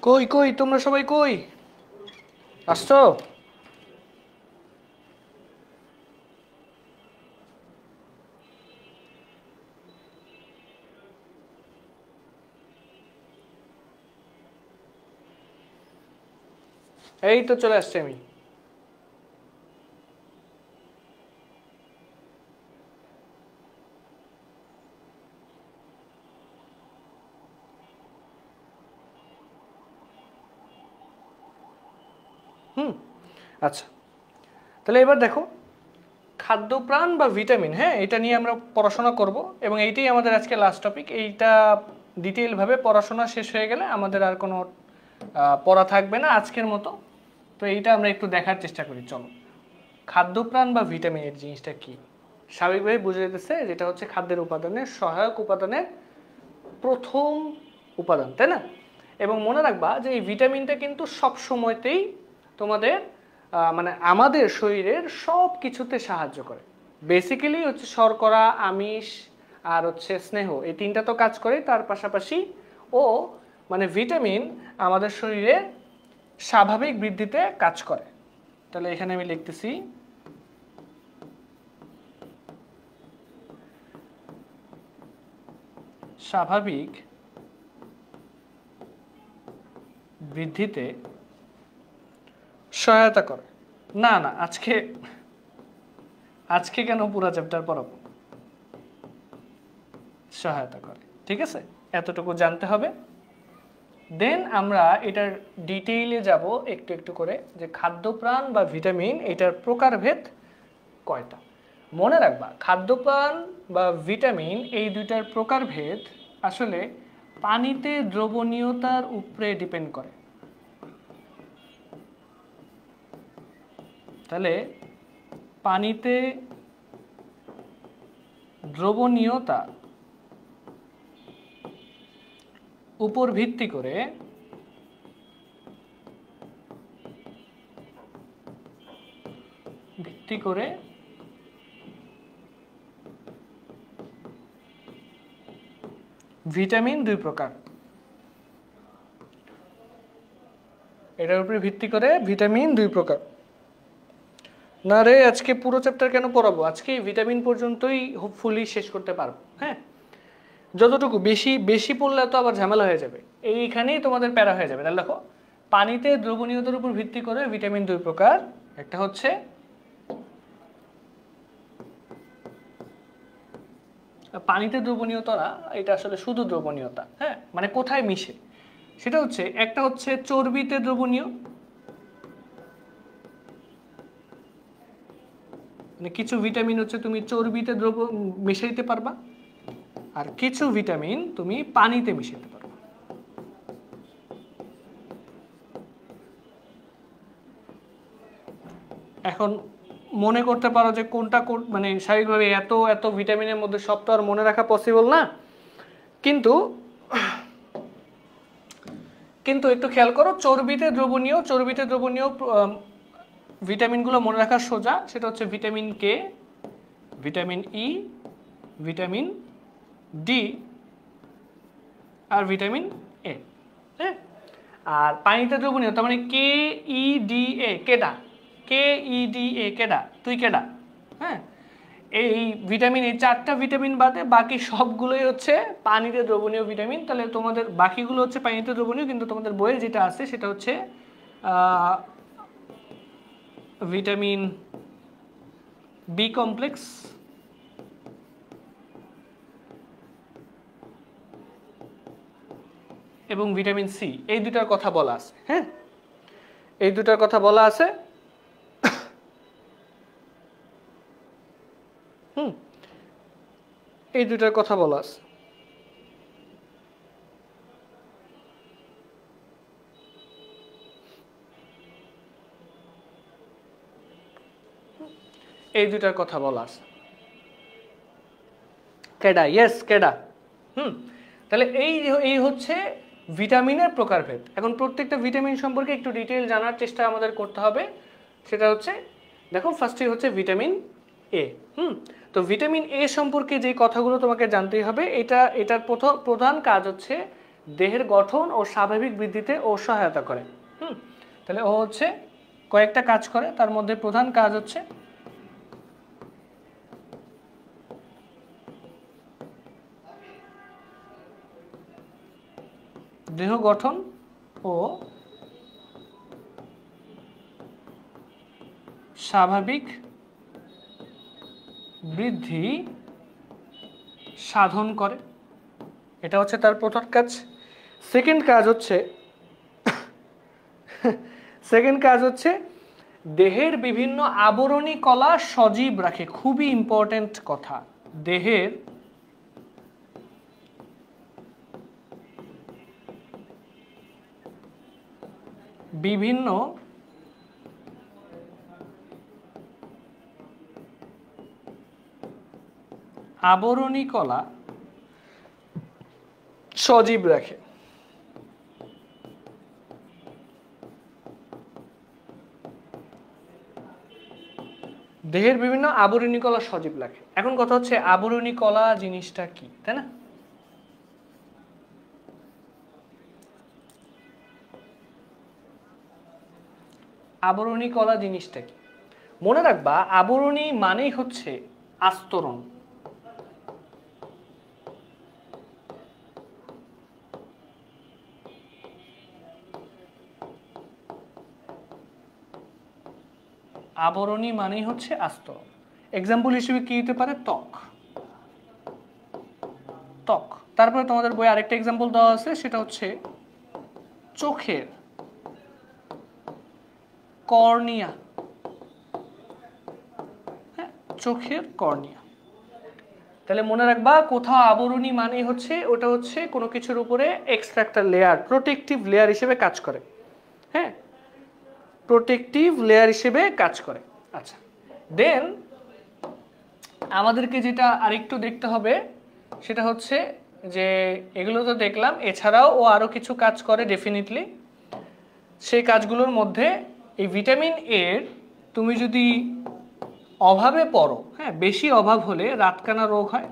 কই কই তোমরা সবাই কই আসছো? এই তো চলে আসছি আমি। আচ্ছা, তাহলে এবার দেখো খাদ্যপ্রাণ বা ভিটামিন, হ্যাঁ এটা নিয়ে আমরা পড়াশোনা করব এবং এইটাই আমাদের আজকে লাস্ট টপিক। এইটা ডিটেইলভাবে পড়াশোনা শেষ হয়ে গেলে আমাদের আর কোনো পড়া থাকবে না আজকের মতো। তো এইটা আমরা একটু দেখার চেষ্টা করি। চলো, খাদ্যপ্রাণ বা ভিটামিন এর জিনিসটা কি? স্বাভাবিকভাবে বুঝে যেতেছে যেটা হচ্ছে খাদ্যের উপাদানের সহায়ক উপাদানের প্রথম উপাদান, তাই না? এবং মনে রাখবা যে এই ভিটামিনটা কিন্তু সব সময়তেই তোমাদের মানে আমাদের শরীরের সব কিছুতে সাহায্য করে। বেসিক্যালি হচ্ছে শর্করা, আমিষ আর হচ্ছে স্নেহ, এই তিনটা তো কাজ করে। তার পাশাপাশি ও মানে ভিটামিন আমাদের শরীরে স্বাভাবিক বৃদ্ধিতে কাজ করে। তাহলে এখানে আমি লিখতেছি স্বাভাবিক বৃদ্ধিতে সহায়তা করে। না না, আজকে কেন পুরো চ্যাপ্টার পড়াবো? সহায়তা করে, ঠিক আছে, এতটুকু জানতে হবে। দেন আমরা এটার ডিটেইলে যাব একটু একটু করে, যে খাদ্যপ্রাণ বা ভিটামিন এটার প্রকারভেদ কয়টা। মনে রাখবা খাদ্যপ্রাণ বা ভিটামিন এই দুইটার প্রকারভেদ আসলে পানিতে দ্রবণীয়তার উপরে ডিপেন্ড করে। তাহলে পানিতে দ্রবণীয়তা উপর ভিত্তি করে ভিটামিন দুই প্রকার। এটার উপরে ভিত্তি করে ভিটামিন দুই প্রকার। না রে, আজকে পুরো চ্যাপ্টার কেন পড়াবো? আজকে ভিটামিন পর্যন্তই হোপফুলি শেষ করতে পারবো। হ্যাঁ, যতটুকু, বেশি বেশি পড়লে তো আবার ঝামেলা হয়ে যাবে, এইখানেই তোমাদের প্যারা হয়ে যাবে। তাহলে দেখো, পানিতে দ্রবণীয়তার উপর ভিত্তি করে ভিটামিন দুই প্রকার। একটা হচ্ছে পানিতে দ্রবণীয়তা না, এটা আসলে শুধু দ্রবণীয়তা, হ্যাঁ মানে কোথায় মিশে, সেটা হচ্ছে একটা হচ্ছে চর্বিতে দ্রবণীয়, মানে কিছু ভিটামিন হচ্ছে তুমি চর্বিতে মিশাইতে পারবা, আর কিছু ভিটামিন তুমি পানিতে মিশাইতে পারবা। এখন মনে করতে পারো যে কোনটা মানে স্বাভাবিকভাবে এত এত ভিটামিনের মধ্যে সব তো আর মনে রাখা পসিবল না, কিন্তু কিন্তু একটু খেয়াল করো, চর্বিতে দ্রবণীয় ভিটামিনগুলো মনে রাখা সোজা। সেটা হচ্ছে vitamin K, vitamin E, vitamin D আর ভিটামিন এ। হ্যাঁ, আর পানিতে দ্রবণীয় তার মানে কে ই ডি এ, কেডা, কে ই ডি এ, কেডা, তুই কেডা। হ্যাঁ, এই ভিটামিন, এই চারটা ভিটামিন বাদে বাকি সবগুলোই হচ্ছে পানিতে দ্রবণীয় ভিটামিন। তাহলে তোমাদের বাকিগুলো হচ্ছে পানিতে দ্রবণীয়, কিন্তু তোমাদের বইয়ে যেটা আছে সেটা হচ্ছে ভিটামিন বি কমপ্লেক্স এবং ভিটামিন সি, এই দুটার কথা বলা আছে। হ্যাঁ, এই দুটার কথা বলা আছে। এই দুটার কথা বলা আছে। এই দুটার কথা বলা আছে। কেডা, ইয়েস কেডা। তাহলে এই হচ্ছে ভিটামিনের প্রকারভেদ। এখন প্রত্যেকটা ভিটামিন সম্পর্কে একটু ডিটেইল জানার চেষ্টা আমাদের করতে হবে। সেটা হচ্ছে, দেখো ফার্স্টে হচ্ছে ভিটামিন এ। তো ভিটামিন এ সম্পর্কে যে কথাগুলো তোমাকে জানতেই হবে, এটার প্রধান কাজ হচ্ছে দেহের গঠন ও স্বাভাবিক বৃদ্ধিতে ও সহায়তা করে। তাহলে ও হচ্ছে কয়েকটা কাজ করে, তার মধ্যে প্রধান কাজ হচ্ছে দেহ গঠন ও স্বাভাবিক বৃদ্ধি সাধন করে, এটা হচ্ছে তার প্রথম কাজ। সেকেন্ড কাজ হচ্ছে দেহের বিভিন্ন আবরণী কলা সজীব রাখে। খুবই ইম্পর্টেন্ট কথা, দেহের বিভিন্ন আবরণী কলা সজীব রাখে। দেহের বিভিন্ন আবরণী কলা সজীব রাখে। এখন কথা হচ্ছে আবরণী কলা জিনিসটা কি, তাই না? আবরণী কলা জিনিসটা কি মনে রাখবা, আবরণী মানেই হচ্ছে আস্তরণ। আবরণী মানেই হচ্ছে আস্তরণ। এক্সাম্পল হিসেবে কি হতে পারে? ত্বক। ত্বক। তারপরে তোমাদের বই আরেকটা এক্সাম্পল দেওয়া আছে, সেটা হচ্ছে চোখের কর্নিয়া। হ্যাঁ, চোখের কর্নিয়া। তাহলে মনে রাখবা, কোথাও আবরণী মানে হচ্ছে ওটা হচ্ছে কোনো কিছুর উপরে এক্সট্রা একটা লেয়ার, প্রোটেক্টিভ লেয়ার হিসেবে কাজ করে। হ্যাঁ, প্রোটেক্টিভ লেয়ার হিসেবে কাজ করে। আচ্ছা, দেন আমাদেরকে যেটা আরেকটু দেখতে হবে সেটা হচ্ছে যে এগুলো তো দেখলাম, এছাড়াও ও আরো কিছু কাজ করে ডেফিনেটলি। সেই কাজগুলোর মধ্যে এই ভিটামিন এর তুমি যদি অভাবে পড়ো, হ্যাঁ, বেশি অভাব হলে রাতকানা রোগ হয়।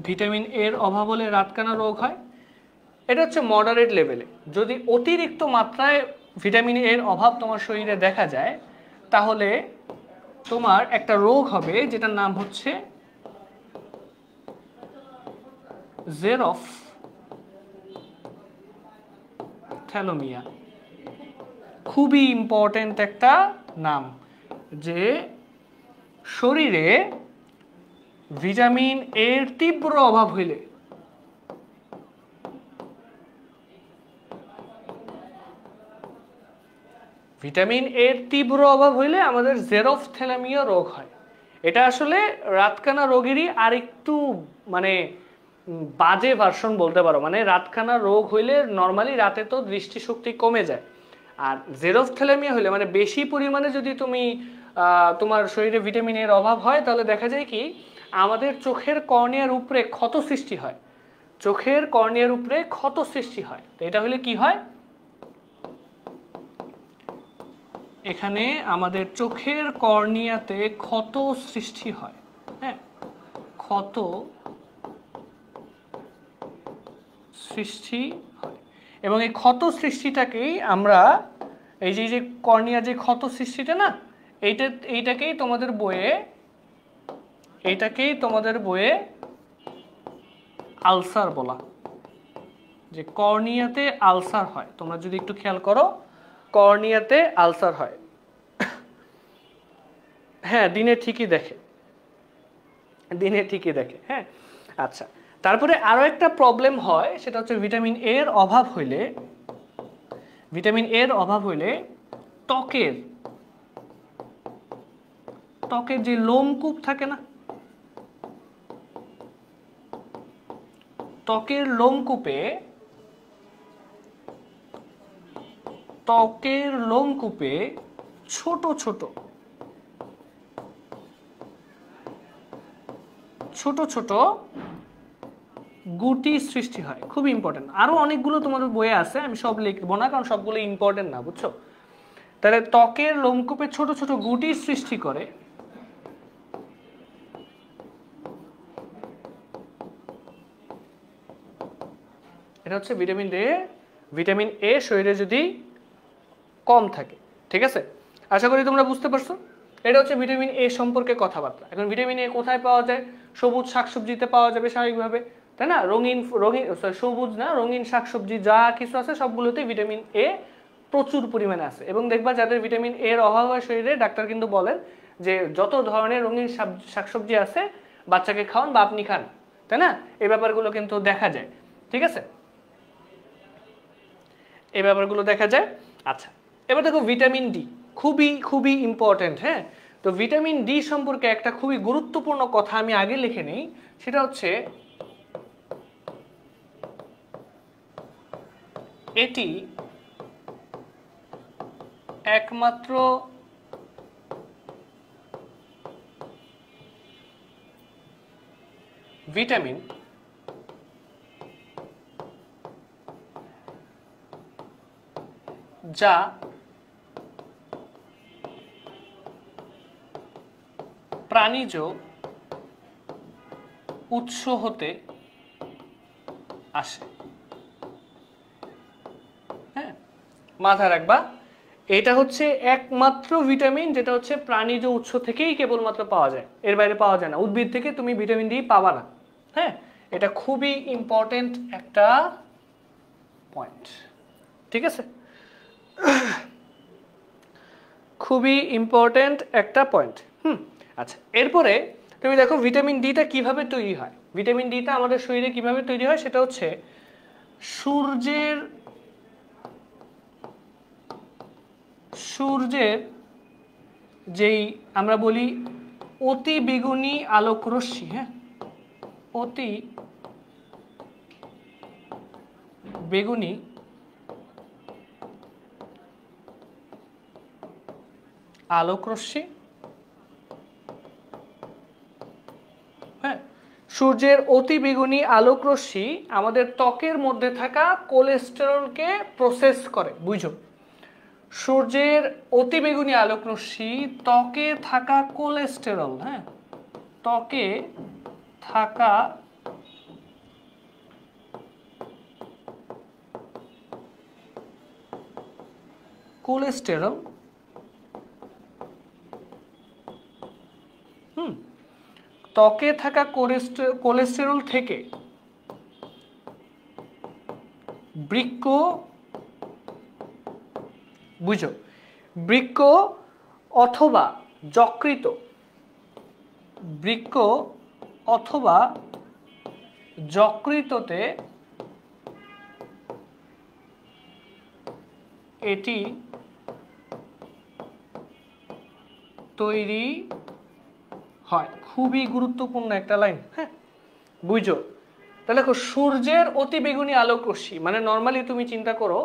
ভিটামিন এর অভাব হলে রাতকানা রোগ হয়। এটা হচ্ছে মডারেট লেভেলে। যদি অতিরিক্ত মাত্রায় ভিটামিন এর অভাব তোমার শরীরে দেখা যায়, তাহলে তোমার একটা রোগ হবে যেটার নাম হচ্ছে জেরফথ্যালামিয়া। খুবই ইম্পর্টেন্ট একটা নাম, যে শরীরে ভিটামিন এর তীব্র অভাব হইলে ভিটামিন এর তীব্র অভাব হইলে আমাদের জেরফথ্যালামিয়া রোগ হয়। এটা আসলে রাতকানা রোগেরই আরেকটু মানে বাজে ভার্সন বলতে পারো। মানে রাতকানা রোগ হইলে নর্মালি রাতে তো দৃষ্টিশক্তি কমে যায়, আর জেরফথ্যালামিয়া হইলে মানে বেশি পরিমাণে যদি তুমি তোমার শরীরে ভিটামিন এর অভাব হয়, তাহলে দেখা যায় কি আমাদের চোখের কর্নিয়ার উপরে ক্ষত সৃষ্টি হয়। চোখের কর্নিয়ার উপরে ক্ষত সৃষ্টি হয়। তো এটা হলে কি হয়, এখানে আমাদের চোখের কর্নিয়াতে ক্ষত সৃষ্টি হয়। হ্যাঁ, ক্ষত সৃষ্টি হয়, এবং এই ক্ষত সৃষ্টিটাকেই আমরা এই যে কর্নিয়া যে ক্ষত সৃষ্টিটা না, এইটাকেই তোমাদের বইয়ে আলসার বলা। যে কর্নিয়াতে আলসার হয়, তোমরা যদি একটু খেয়াল করো, কর্নিয়াতে আলসার হয়। হ্যাঁ, দিনে ঠিকই দেখে। হ্যাঁ, আচ্ছা, তারপরে আরো একটা প্রবলেম হয়, সেটা হচ্ছে ভিটামিন এর অভাব হইলে ত্বকের যে লোমকূপ থাকে না, ত্বকের লোমকূপে ছোট ছোট গুটি সৃষ্টি হয়। খুব ইম্পর্টেন্ট। আরো অনেকগুলো তোমাদের বইয়ে আছে, আমি সব লিখবো না কারণ সবগুলো ইম্পর্টেন্ট না, বুঝছো? তাহলে ত্বকের লোমকূপে ছোট ছোট গুটি সৃষ্টি করে, এটা হচ্ছে ভিটামিন এ শরীরে যদি কম থাকে। ঠিক আছে, আশা করি তোমরা বুঝতে পারছো। এটা হচ্ছে ভিটামিন এ সম্পর্কে কথাবার্তা। এখন ভিটামিন এ কোথায় পাওয়া যায়? সবুজ শাকসবজিতে পাওয়া যাবে স্বাভাবিকভাবে, তাই না? সবুজ না, রঙিন শাকসবজি যা কিছু আছে সবগুলোতেই ভিটামিন এ প্রচুর পরিমাণে আছে। এবং দেখবা যাদের ভিটামিন এর অভাব হয় শরীরে, ডাক্তার কিন্তু বলেন যে যত ধরনের রঙিন শাকসবজি আছে বাচ্চাকে খাওয়ান বা আপনি খান, তাই না? এই ব্যাপারগুলো কিন্তু দেখা যায়। ঠিক আছে, এই ব্যাপারগুলো দেখা যায়। আচ্ছা, এবার দেখো ভিটামিন ডি খুবই খুবই ইম্পর্টেন্ট। হ্যাঁ, তো ভিটামিন ডি সম্পর্কে একটা খুবই গুরুত্বপূর্ণ কথা আমি আগে লিখে নিই, সেটা হচ্ছে এটি একমাত্র ভিটামিন যা প্রাণীজ উৎস হতে আসে। হ্যাঁ, মাথায় রাখবা, এটা হচ্ছে একমাত্র ভিটামিন যেটা হচ্ছে প্রাণীজ উৎস থেকেই কেবলমাত্র পাওয়া যায়, এর বাইরে পাওয়া যায় না। উদ্ভিদ থেকে তুমি ভিটামিন ডি পাবা না। হ্যাঁ, এটা খুবই ইম্পর্টেন্ট একটা পয়েন্ট। ঠিক আছে, খুবই ইম্পর্টেন্ট একটা পয়েন্ট। আচ্ছা, এরপরে তুমি দেখো ভিটামিন ডিটা কিভাবে তৈরি হয়। ভিটামিন ডিটা আমাদের শরীরে কিভাবে তৈরি হয় সেটা হচ্ছে সূর্যের যেই আমরা বলি অতি বেগুনি আলোক রশ্মি, হ্যাঁ, অতি বেগুনি আলোক রশ্মি, হ্যাঁ, সূর্যের অতি বেগুনি আলোক রশ্মি আমাদের ত্বকের মধ্যে থাকা কোলেস্টেরলকে প্রসেস করে। বুঝো, সূর্যের অতি বেগুনি আলোক রশ্মি ত্বকে থাকা কোলেস্টেরল, হ্যাঁ, ত্বকে থাকা কোলেস্টেরল, ত্বকে থাকা কোলেস্টেরল থেকে বৃক্ক, বুঝো, বৃক্ক অথবা যকৃত, বৃক্ক অথবা যকৃততে এটি তৈরি হয়। খুবই গুরুত্বপূর্ণ একটা লাইন। হ্যাঁ, বুঝো, তাহলে দেখো সূর্যের অতি বেগুনি আলোক রশ্মি মানে নর্মালি তুমি চিন্তা করো,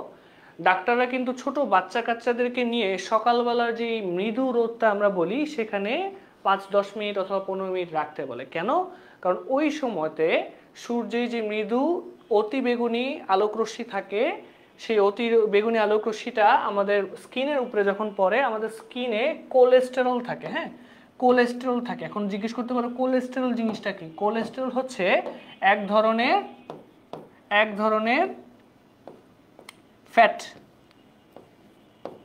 ডাক্তাররা কিন্তু ছোট বাচ্চা কাচ্চাদেরকে নিয়ে সকালবেলার যে মৃদু রোদটা আমরা বলি সেখানে 5-10 মিনিট অথবা 15 মিনিট রাখতে বলে। কেন? কারণ ওই সময়তে সূর্যের যে মৃদু অতি বেগুনি আলোক রশ্মি থাকে, সেই অতি বেগুনি আলোক রশ্মিটা আমাদের স্কিনের উপরে যখন পড়ে, আমাদের স্কিনে কোলেস্টেরল থাকে। হ্যাঁ, কোলেস্টেরল থাকে। এখন জিজ্ঞেস করতে পারো কোলেস্টেরল জিনিসটা কি? কোলেস্টেরল হচ্ছে এক ধরনের ফ্যাট।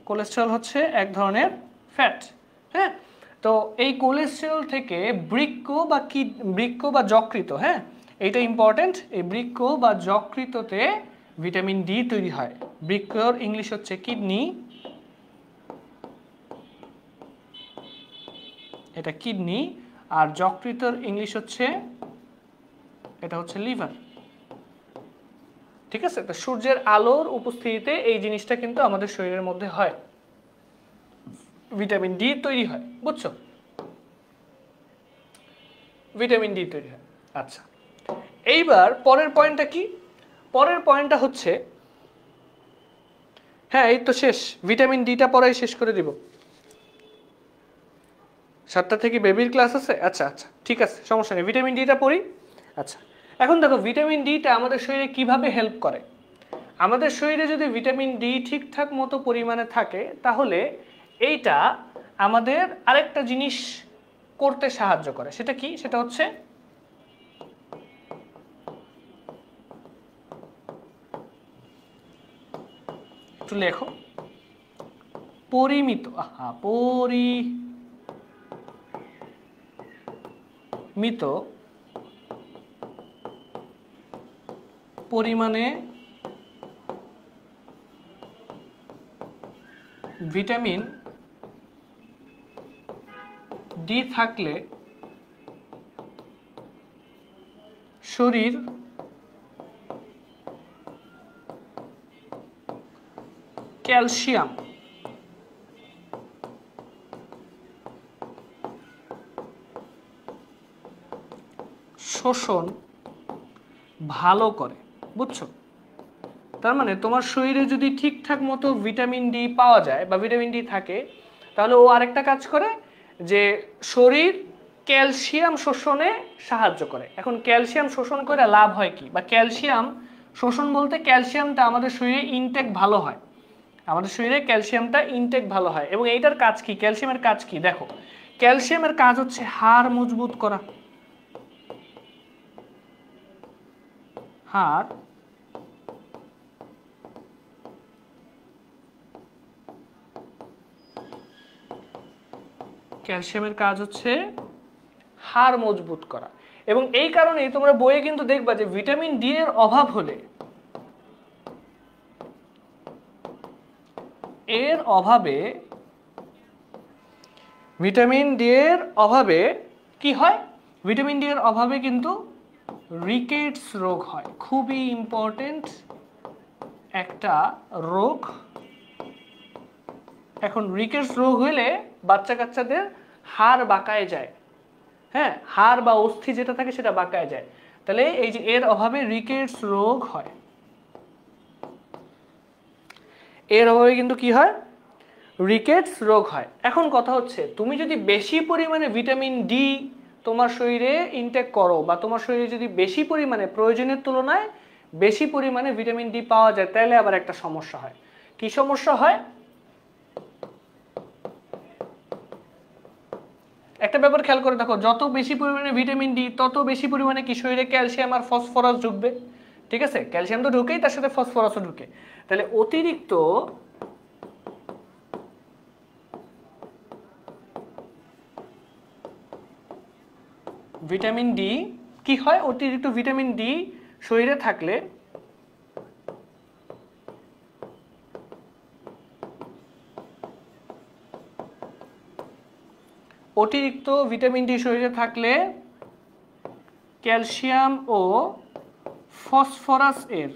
কোলেস্টেরল হচ্ছে এক ধরনের ফ্যাট। হ্যাঁ, তো এই কোলেস্টেরল থেকে বৃক্ক বা যকৃত, হ্যাঁ, এইটা ইম্পর্টেন্ট, এই বৃক্ক বা যকৃততে ভিটামিন ডি তৈরি হয়। বৃক্কর ইংলিশ হচ্ছে কিডনি, এটা কিডনি, আর যকৃতর ইংলিশ হচ্ছে, এটা হচ্ছে লিভার। ঠিক আছে, তো সূর্যের আলোর উপস্থিতিতে এই জিনিসটা কিন্তু আমাদের শরীরের মধ্যে হয়, ভিটামিন ডি তৈরি হয়। বুঝছো, ভিটামিন ডি তৈরি হয়। আচ্ছা, এইবার পরের পয়েন্টটা কি? পরের পয়েন্টটা হচ্ছে, হ্যাঁ এই তো শেষ, ভিটামিন ডিটা পরে শেষ করে দিব। 7টা থেকে বেবির ক্লাস আছে। আচ্ছা আচ্ছা, ঠিক আছে, সমস্যা নেই, ভিটামিন ডিটা পড়ি। আচ্ছা, এখন দেখো ভিটামিন ডিটা আমাদের শরীরে কিভাবে হেল্প করে। আমাদের শরীরে যদি ভিটামিন ডি ঠিকঠাক মতো পরিমাণে থাকে তাহলে এইটা আমাদের আরেকটা জিনিস করতে সাহায্য করে। সেটা কি? সেটা হচ্ছে একটু লেখো, পরিমিত পরিমিত পরিমাণে ভিটামিন ডি থাকলে শরীর ক্যালসিয়াম শোষণ ভালো করে। বুঝছো? তার মানে তোমার শরীরে যদি ঠিকঠাক মতো ভিটামিন ডি পাওয়া যায় বা ভিটামিন ডি থাকে, তাহলে ও আরেকটা কাজ করে যে শরীর ক্যালসিয়াম শোষণে সাহায্য করে। এখন ক্যালসিয়াম শোষণ করে লাভ হয় কি, বা ক্যালসিয়াম শোষণ বলতে ক্যালসিয়ামটা আমাদের শরীরে ইনটেক ভালো হয়, আমাদের শরীরে ক্যালসিয়ামটা ইনটেক ভালো হয়। এবং এইটার কাজ কি, ক্যালসিয়ামের কাজ কি দেখো, ক্যালসিয়ামের কাজ হচ্ছে হাড় মজবুত করা, হাড় ক্যালসিয়ামের কাজ হচ্ছে হাড় মজবুত করা। এবং এই কারণেই তোমরা বইয়ে কিন্তু দেখবা যে ভিটামিন ডি এর অভাব হলে, ভিটামিন ডি এর অভাবে কি হয়, ভিটামিন ডি এর অভাবে কিন্তু রিকেটস রোগ হয়। খুবই ইম্পর্টেন্ট একটা রোগ। এখন রিকেটস রোগ হলে বাচ্চা কাচ্চাদের হাড় বাঁকায় যায়, হ্যাঁ, হাড় বা অস্থি যেটা থাকে সেটা বাঁকায় যায়। তাহলে এই যে এর অভাবে রিকেটস রোগ হয়, এর অভাবে কিন্তু কি হয়, রিকেটস রোগ হয়। এখন কথা হচ্ছে, তুমি যদি বেশি পরিমাণে ভিটামিন ডি তোমার শরীরে ইনটেক করো, বা তোমার শরীরে যদি বেশি পরিমাণে প্রয়োজনের তুলনায় বেশি পরিমাণে ভিটামিন ডি পাওয়া যায়, তাহলে আবার একটা সমস্যা হয়। কি সমস্যা হয়? একটা ব্যাপার খেয়াল করে দেখো, যত বেশি পরিমাণে ভিটামিন ডি তত বেশি পরিমাণে কি শরীরে ক্যালসিয়াম আর ফসফরাস ঢুকবে। ঠিক আছে, ক্যালসিয়াম তো ঢুকেই, তার সাথে ফসফরাসও ঢুকে। তাহলে অতিরিক্ত ভিটামিন ডি কি হয়, অতিরিক্ত ভিটামিন ডি শরীরে থাকলে অতিরিক্ত ভিটামিন ডি শরীরে থাকলে ক্যালসিয়াম ও ফসফরাস এর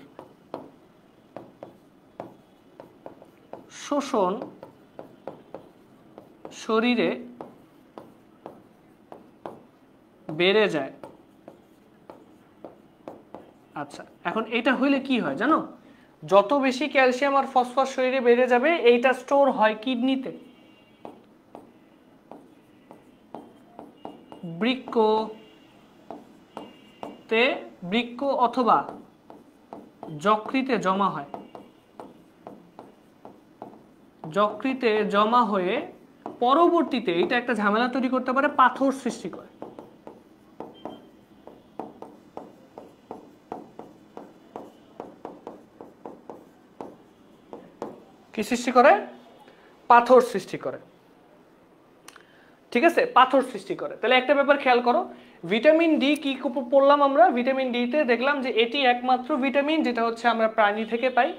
শোষণ শরীরে বেড়ে যায়। আচ্ছা, এখন এটা হইলে কি হয় জানো, যত বেশি ক্যালসিয়াম আর ফসফরাস শরীরে বেড়ে যাবে, এইটা স্টোর হয় কিডনিতে, বৃক্ক অথবা যকৃতে জমা হয়, যকৃতে জমা হয়ে পরবর্তীতে এটা একটা ঝামেলা তৈরি করতে পারে, পাথর সৃষ্টি করে। কি সৃষ্টি করে? পাথর সৃষ্টি করে। ঠিক আছে, পাথর সৃষ্টি করে। তাহলে একটা ব্যাপার খেয়াল করো, ভিটামিন ডি কি পড়লাম আমরা, ভিটামিন ডি তে দেখলাম যে এটি একমাত্র ভিটামিন যেটা হচ্ছে আমরা প্রাণী থেকে পাই।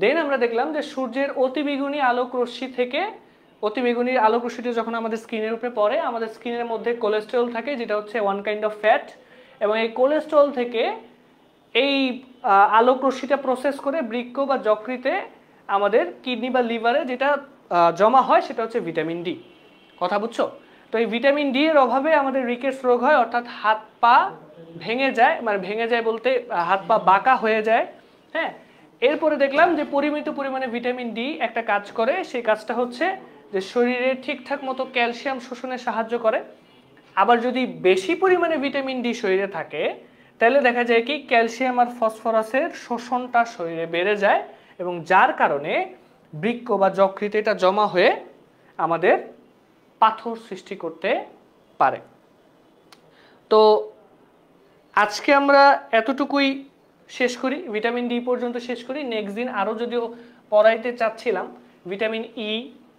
দেন আমরা দেখলাম যে সূর্যের অতিবেগুনি আলোক রশ্মি থেকে, অতিবেগুনি আলোক রশ্মিটা যখন আমাদের স্কিনের উপরে পড়ে, আমাদের স্কিনের মধ্যে কোলেস্টেরল থাকে, যেটা হচ্ছে ওয়ান কাইন্ড অফ ফ্যাট। এবং এই কোলেস্টেরল থেকে এই আলোক রশ্মিটা প্রসেস করে বৃক্ক বা যকৃতে আমাদের কিডনি বা লিভারে যেটা জমা হয় সেটা হচ্ছে ভিটামিন ডি। কথা বুঝছো? তো এই ভিটামিন ডি এর অভাবে আমাদের রিকেটস রোগ হয়, অর্থাৎ হাত পা ভেঙে যায়, মানে ভেঙে যায় বলতে হাত পা বাঁকা হয়ে যায়। হ্যাঁ, এরপরে দেখলাম যে পরিমিত পরিমাণে ভিটামিন ডি একটা কাজ করে, সেই কাজটা হচ্ছে যে শরীরে ঠিকঠাক মতো ক্যালসিয়াম শোষণে সাহায্য করে। আবার যদি বেশি পরিমাণে ভিটামিন ডি শরীরে থাকে, তাহলে দেখা যায় কি ক্যালসিয়াম আর ফসফরাসের শোষণটা শরীরে বেড়ে যায়, এবং যার কারণে বৃক্ক বা যকৃতে এটা জমা হয়ে আমাদের পাথর সৃষ্টি করতে পারে। তো আজকে আমরা এতটুকুই শেষ করি, ভিটামিন ডি পর্যন্ত শেষ করি। নেক্সট দিন আরও যদিও পড়াইতে চাচ্ছিলাম ভিটামিন ই,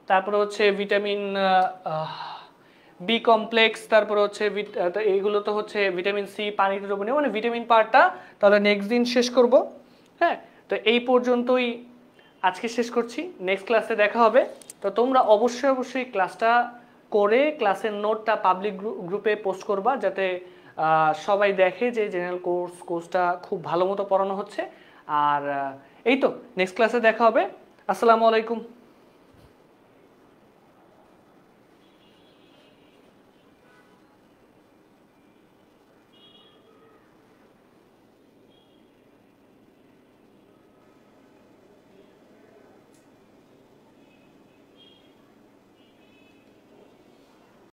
তারপরে হচ্ছে ভিটামিন বি কমপ্লেক্স, তারপরে হচ্ছে এইগুলো তো হচ্ছে ভিটামিন সি, পানিতে দ্রবণীয়, মানে ভিটামিন পার্টটা তাহলে নেক্সট দিন শেষ করব। হ্যাঁ, তো এই পর্যন্তই আজকে শেষ করছি, নেক্সট ক্লাসে দেখা হবে। তো তোমরা অবশ্যই অবশ্যই ক্লাসটা করে ক্লাসের নোটটা পাবলিক গ্রুপে পোস্ট করবা, যাতে সবাই দেখে যে জেনারেল কোর্সটা খুব ভালো মতো পড়ানো হচ্ছে। আর এই তো নেক্সট ক্লাসে দেখা হবে। আসসালামু আলাইকুম।